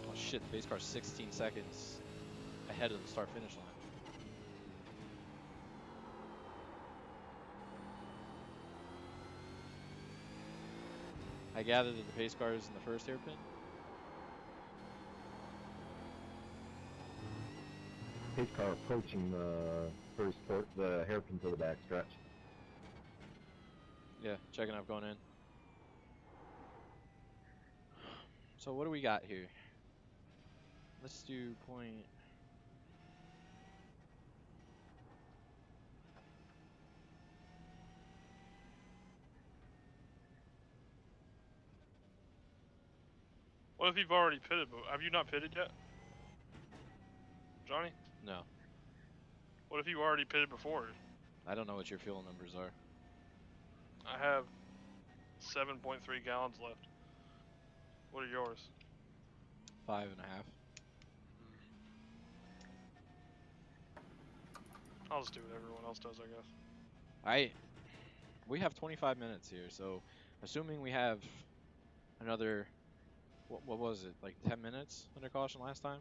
Oh shit, the base car's 16 seconds ahead of the start finish line. I gather that the pace car is in the first hairpin. Pace car approaching the first port, the hairpin to the back stretch. Yeah, checking up going in. So what do we got here? Let's do point. What if you've already pitted? Have you not pitted yet? Johnny? No, What if you already pitted before? I don't know what your fuel numbers are. I have 7.3 gallons left. What are yours? 5.5. I'll just do what everyone else does, I guess. We have 25 minutes here, so assuming we have another, what was it, like 10 minutes under caution last time?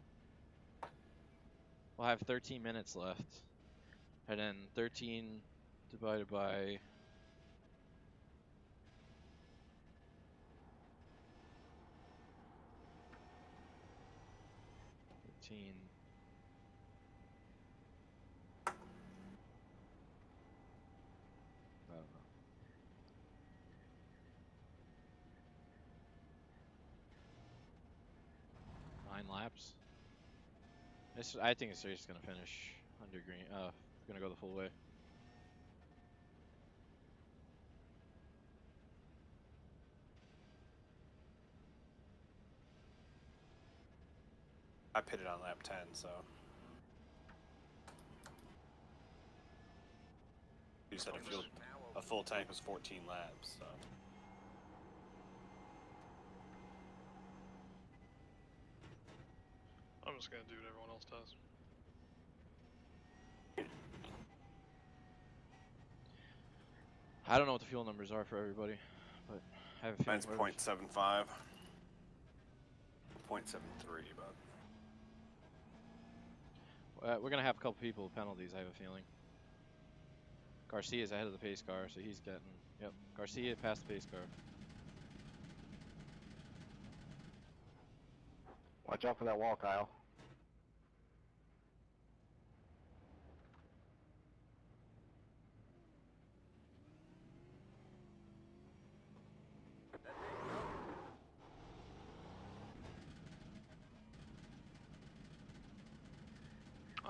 We'll have 13 minutes left, and then 13 divided by 13. I don't know. Nine laps. I think it's just gonna finish under green. Gonna go the full way. I pitted on lap 10, so. You said a full tank was 14 laps, so. I'm just gonna do what everyone else does. I don't know what the fuel numbers are for everybody, but I have a feeling. Mine's 0.75. 0.73, but. We're gonna have a couple people with penalties. I have a feeling. Garcia's ahead of the pace car, so he's getting. Yep, Garcia passed the pace car. Watch out for that wall, Kyle.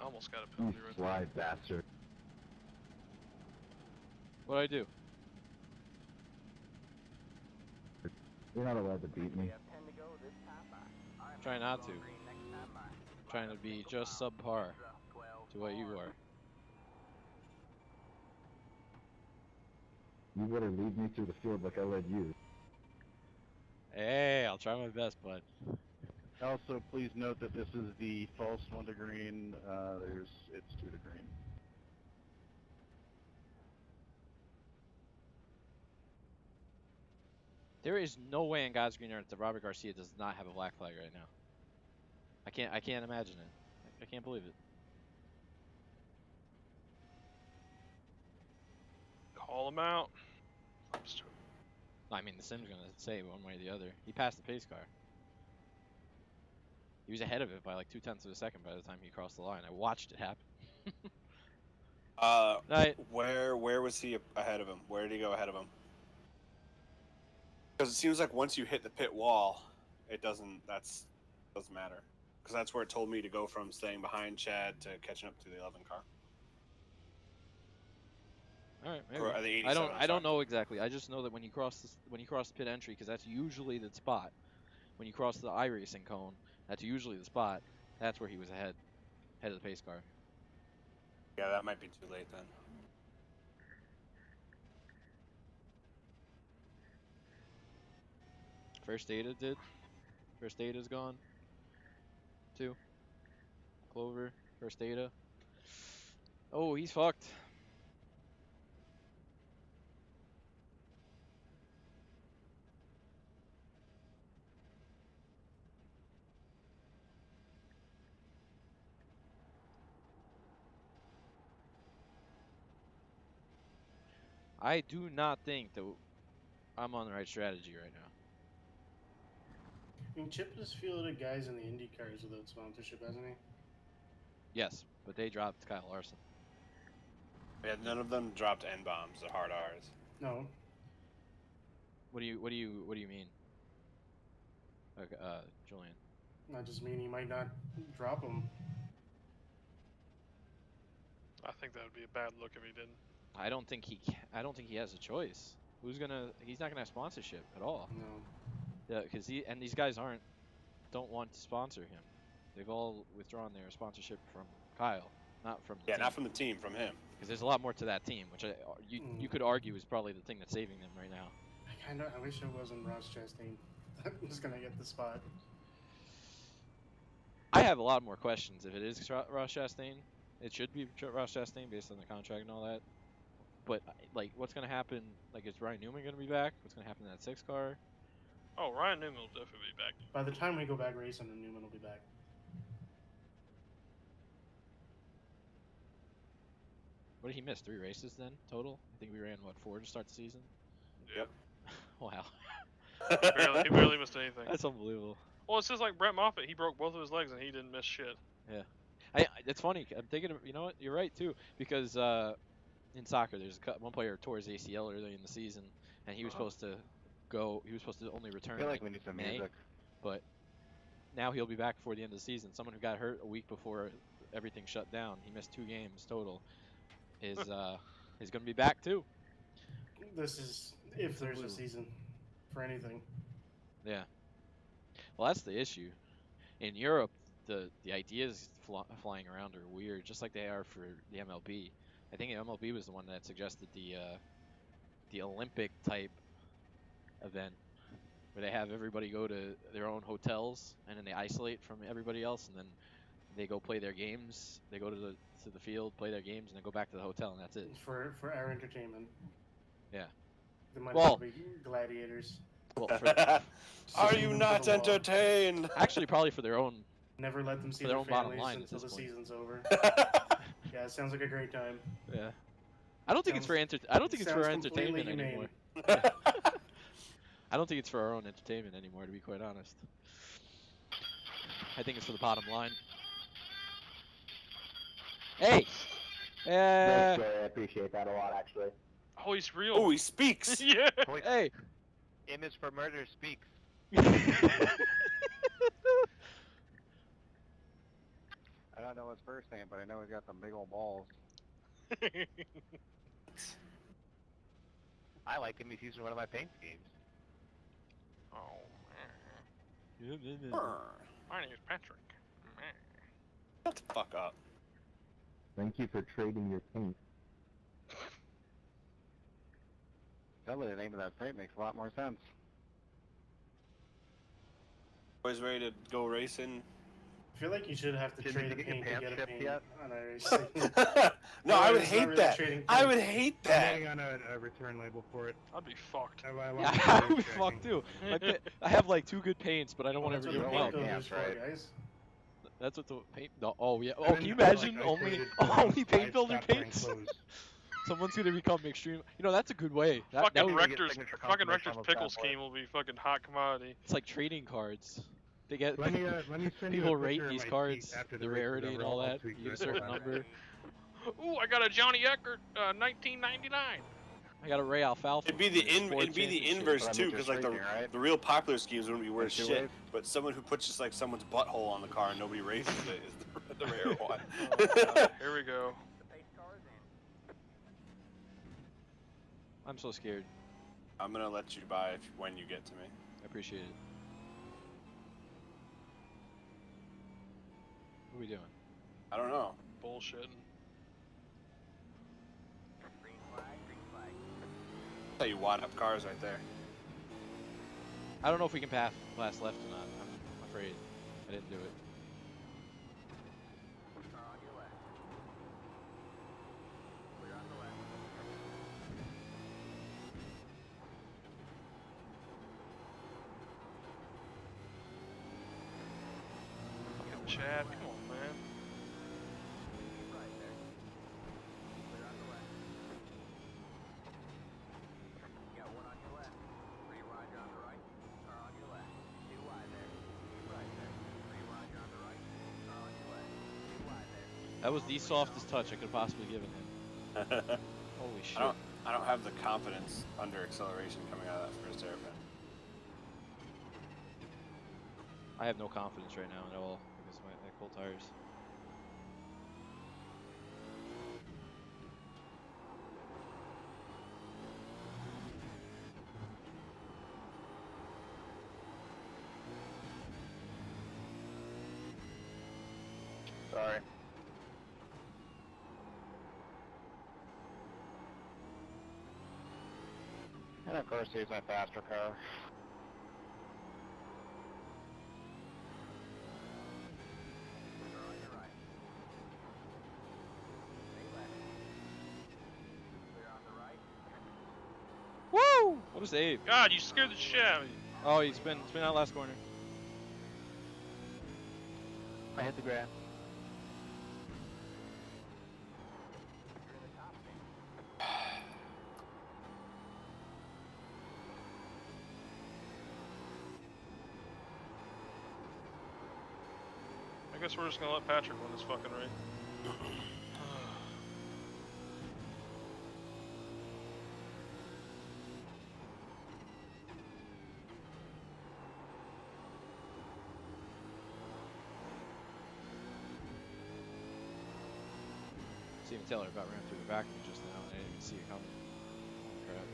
almost got a You penalty right there. slide bastard. What'd I do? You're not allowed to beat me. Try not to. Trying to be just subpar to what you are. You better lead me through the field like I led you. Hey, I'll try my best, bud. Also, please note that this is the false 1 to green. It's 2 to green. There is no way in God's green earth that Robert Garcia does not have a black flag right now. I can't imagine it. I can't believe it. Call him out. I mean, the sim's gonna say one way or the other. He passed the pace car. He was ahead of it by like 0.2 of a second by the time he crossed the line. I watched it happen. Right. Where was he ahead of him? Where did he go ahead of him? Because it seems like once you hit the pit wall, it doesn't matter. Because that's where it told me to go from staying behind Chad to catching up to the 11 car. All right, maybe. Or the 87, I don't know exactly. I just know that when you cross the pit entry, because that's usually the spot. When you cross the iRacing cone, that's usually the spot. That's where he was ahead of the pace car. Yeah, that might be too late then. First data did. First data's gone. 2. Clover. First data. Oh, he's fucked. I do not think that I'm on the right strategy right now. I mean, Chip has fielded guys in the Indy cars without sponsorship, hasn't he? Yes, but they dropped Kyle Larson. Yeah, none of them dropped N-bombs, the hard R's. No. What do you mean? Okay, Julian. I just mean he might not drop them. I think that would be a bad look if he didn't. I don't think he has a choice. He's not gonna have sponsorship at all. No. Yeah, because these guys don't want to sponsor him. They've all withdrawn their sponsorship from Kyle, not from the team. Not from the team, from him. Because there's a lot more to that team, which you could argue is probably the thing that's saving them right now. I wish it wasn't Ross Chastain that was gonna get the spot. I have a lot more questions if it is Ross Chastain. It should be Ross Chastain based on the contract and all that. But like, what's gonna happen? Like, is Ryan Newman gonna be back? What's gonna happen to that 6 car? Oh, Ryan Newman will definitely be back. By the time we go back racing, Newman will be back. What did he miss? 3 races then total? I think we ran 4 to start the season. Yep. Wow. He barely missed anything. That's unbelievable. Well, it's just like Brett Moffitt. He broke both of his legs and he didn't miss shit. Yeah. It's funny. I'm thinking of, you know what? You're right too, because in soccer, there's one player tore his ACL early in the season, and he was supposed to go. He was supposed to only return. I feel like we need some music. But now he'll be back before the end of the season. Someone who got hurt a week before everything shut down. He missed 2 games total. Is going to be back too. This is if there's a season for anything. Yeah. Well, that's the issue. In Europe, the ideas flying around are weird, just like they are for the MLB. I think the MLB was the one that suggested the Olympic type event, where they have everybody go to their own hotels and then they isolate from everybody else, and then they go play their games. They go to the field, play their games, and then go back to the hotel, and that's it. For our entertainment. Yeah. They might as well be gladiators. Well, are you not entertained? Actually, probably for their own. Never let them see their their own bottom families line until the point. season's over. Yeah, it sounds like a great time. Yeah. I don't think it's for our entertainment anymore. I don't think it's for our own entertainment anymore, to be quite honest. I think it's for the bottom line. Hey! I appreciate that a lot, actually. Oh, he's real. Oh, he speaks! Yeah! Hey! Image for Murder speaks. don't know his first name, but I know he's got some big old balls. I like him. He's using one of my paint schemes. Oh, Yeah, my name is Patrick. Shut the fuck up. Thank you for trading your paint. Probably the name of that paint makes a lot more sense. Boys ready to go racing? I feel like you should have to Did trade you a get your paint to pants get a shipped paint yet? on a racing. No, I would It's not hate really that. trading I would paint. hate I'm that. waiting on a return label for it. I'd be fucked. I want Yeah, it I to would be tracking. fucked too. I have like 2 good paints, but I don't Well, want to that's ever what give the them paint out. builder is Right. for, guys. That's what the paint. No, oh yeah. I Oh, can didn't you feel like imagine I only traded only paint I'd builder stop wearing paints? clothes. Someone's gonna become extreme. You know, that's a good way. That Fucking would, Rick- Rector's signature fucking confirmation Rector's on those pickle bad boys. scheme will be fucking hot commodity. it's like trading cards. They get Let me send you people a rate picture of these my cards, feet after the the race is rarity and over. all I'll that. tweak You get a it. certain Hold on. number. Ooh, I got a Johnny Eckert, 1999. I got a Ray Alfalfa. It'd be the from Sport it'd be the Championship. inverse But I too, mean, because just like racing, right? the real popular schemes wouldn't be worth Like two shit. ways? But someone who puts just like someone's butthole on the car and nobody races it is the rare one. Oh, God. Here we go. The pace car is in. I'm so scared. I'm gonna let you buy when you get to me. I appreciate it. What are we doing? I don't know. Bullshitting. Green flag, green flag. I'll tell you wad up cars right there. I don't know if we can pass left or not. I'm afraid. I didn't do it. Car on your left. Clear on the left. Fucking Chad, come on, man. Keep right there. Clear on the left. Got one on your left. Three wider on the right. Car on your left. Two wide there. Keep right there. Three wider on the right. Car on your left. Two wide there. That was the softest touch I could have possibly given him. Holy shit. I don't have the confidence under acceleration coming out of that first hairpin. I have no confidence right now at all because of my cold tires. Sorry. And of course, he's my faster car. Car on your right. Stay left. Clear on the right. Woo! What a save. God, you scared the shit out of me. Oh, he's been out last corner. I hit the ground. You're in the top 10. I guess we're just gonna let Patrick win this fucking race. Steven Taylor about ran through the back of me just now, and I didn't even see it coming. Oh, crap.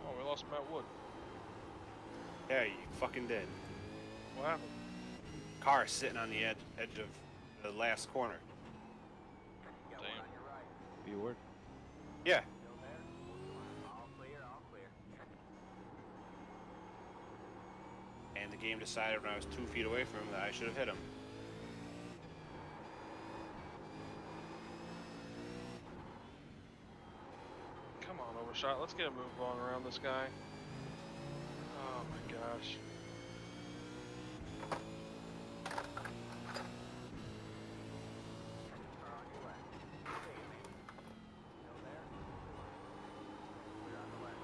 Oh, we lost Matt Wood. Yeah, you fucking did. What happened? Car sitting on the edge of the last corner. Got one on your right. Be a word. Yeah. Still there? All clear, all clear. And the game decided when I was 2 feet away from him that I should have hit him. Come on, Overshot. Let's get a move on around this guy. Oh my gosh. Car on your left. Stay, man. Still there? Clear on the left.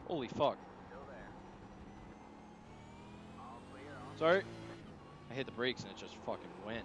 Holy fuck. Still there. All clear. All Sorry. I hit the brakes and it just fucking went.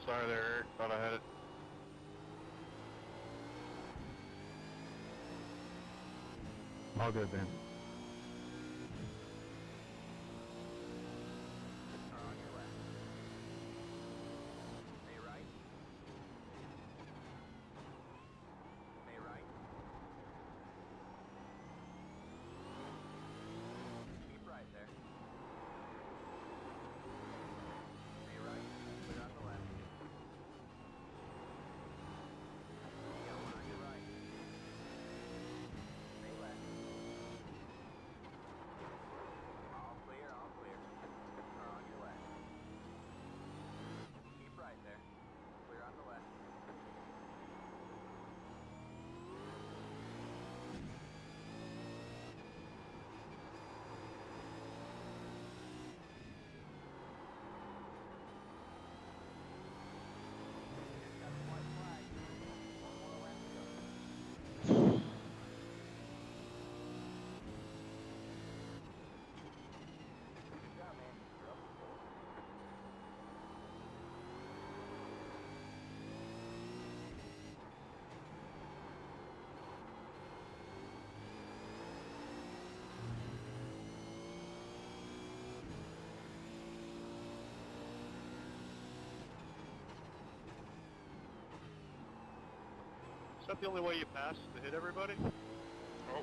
Sorry there, Eric. Thought I had it. All good, man. Are on your left. Stay right. Stay right. Keep right there. Stay right. Clear on the left. You got one on your right. Stay left. All clear, all clear. Are on your left. Keep right there. Clear on the left. Got the white flag. One more left to go. Good job, man. You're up to four. Is that the only way you pass to hit everybody? Oh.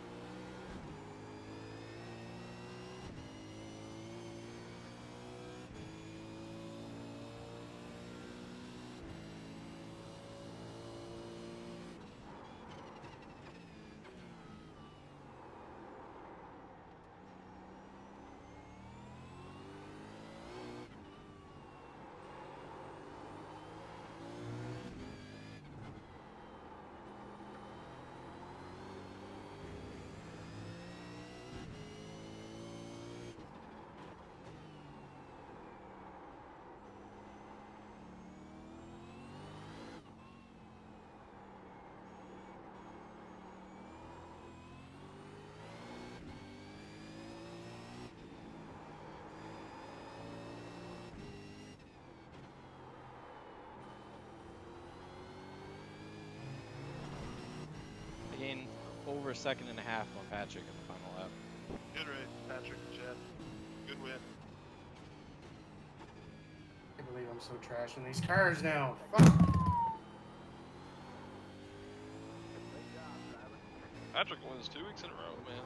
I gained over a second and a half on Patrick in the final lap. Good race, Patrick and Chad. Good win. I can't believe I'm so trash in these cars now. Fuck. Patrick wins 2 weeks in a row, man.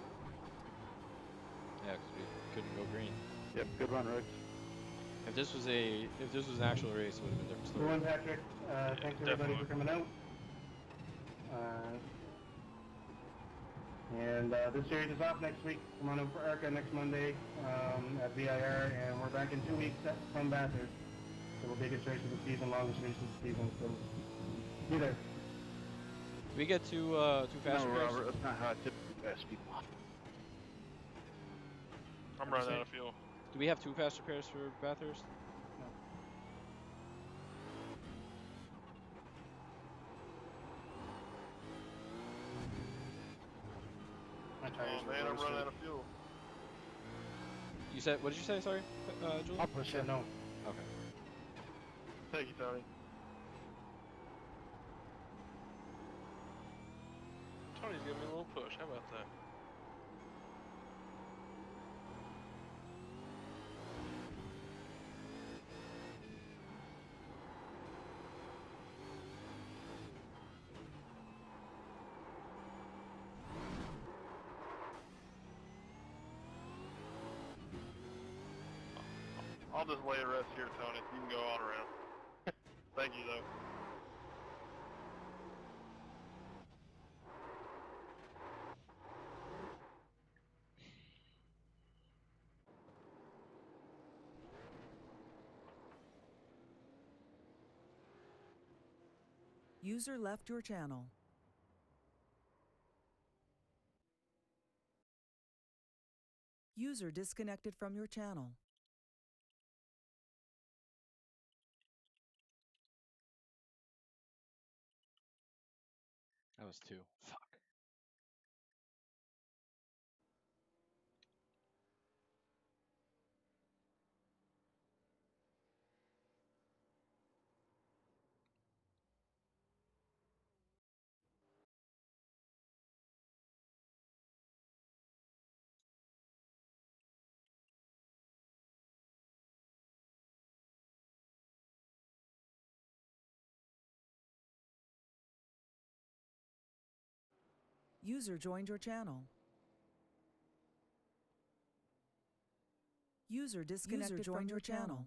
Yeah, because we couldn't go green. Yep, good run, Rex. If this was an actual race, it would have been a different Good story. one, Patrick. Thanks everybody for coming out. And this series is off next week. Come on over for ARCA next Monday at VIR, and we're back in 2 weeks from Bathurst. So we'll biggest race of the season, longest race of the season. So be there. Did we get two fast No, repairs? Robert, that's not how I typically pass people. I'm running out of fuel. Do we have 2 fast repairs for Bathurst? My tires Oh man, I'm running out of fuel. You said, what did you say? Sorry, Julie. I'll push it. No. Okay. Thank you, Tony. Tony's giving me a little push. How about that? I'll just lay a rest here, Tony. You can go on around. Thank you, though. User left your channel. User disconnected from your channel. That was 2. Fuck. User joined your channel. User disconnected from your channel.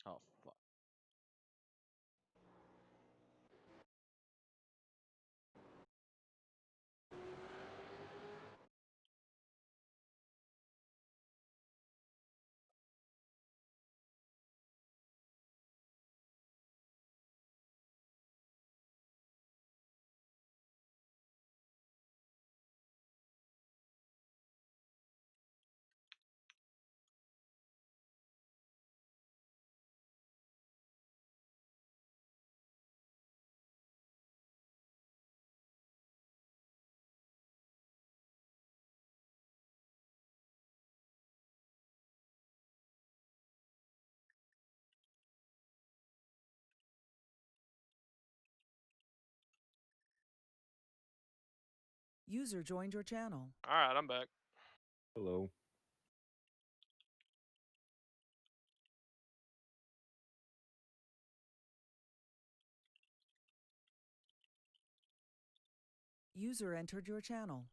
Oh, fuck. User joined your channel. All right, I'm back. Hello. User entered your channel.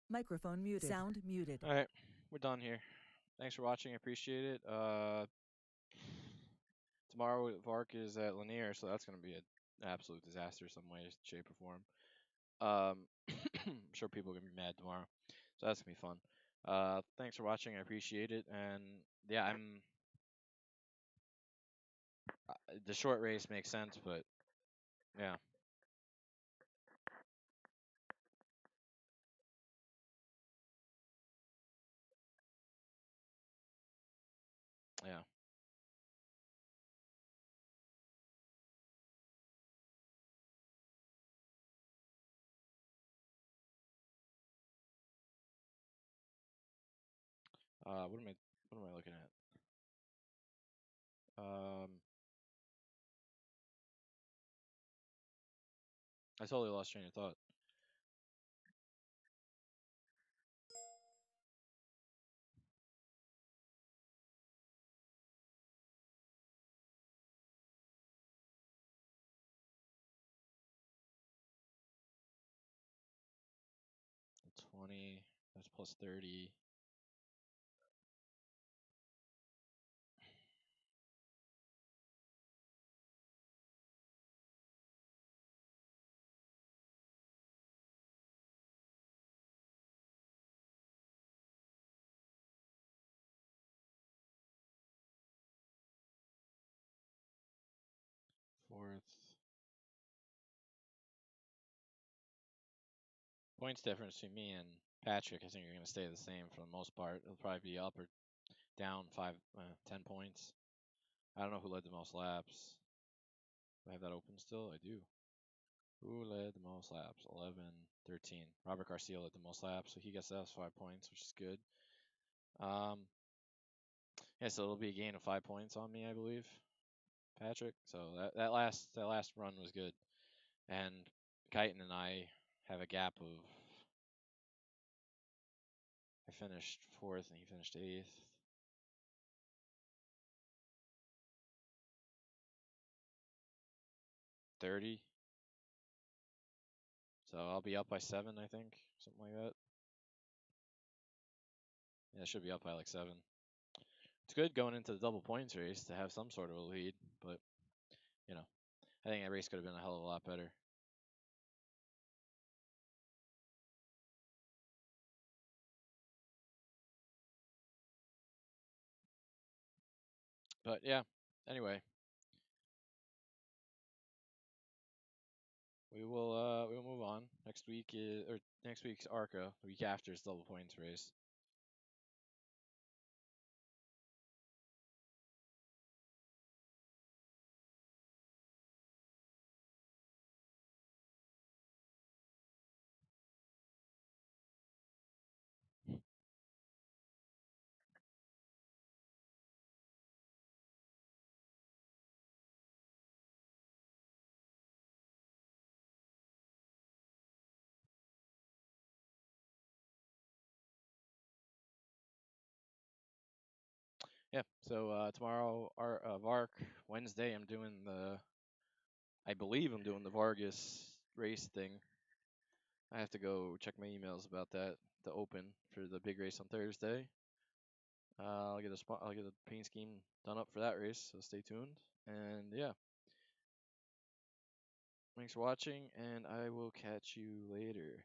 Microphone muted. Sound muted. All right, we're done here. Thanks for watching. I appreciate it. Tomorrow Vark is at Lanier, so that's gonna be an absolute disaster some way, shape, or form. I'm sure people are gonna be mad tomorrow, so that's gonna be fun. Thanks for watching. I appreciate it, and yeah, the short race makes sense, but yeah. Yeah. What am I looking at? I totally lost train of thought. +20, that's +30. Points difference between me and Patrick, I think, are going to stay the same for the most part. It'll probably be up or down 10 points. I don't know who led the most laps. Do I have that open still? I do. Who led the most laps? 11, 13. Robert Garcia led the most laps, so he gets those 5 points, which is good. Yeah, so it'll be a gain of 5 points on me, I believe, Patrick. So that last run was good, and Kitan and I have a gap of. I finished 4th and he finished 8th. $30. So I'll be up by 7, I think, something like that. Yeah, I should be up by like 7. It's good going into the double points race to have some sort of a lead, but you know, I think that race could have been a hell of a lot better. But yeah, anyway, we'll move on. Next week's ARCA. The week after is double points race. Yeah, so tomorrow, VARC. Wednesday, I believe I'm doing the Vargas race thing. I have to go check my emails about that, the open for the big race on Thursday. I'll get a paint scheme done up for that race, so stay tuned. And yeah, thanks for watching, and I will catch you later.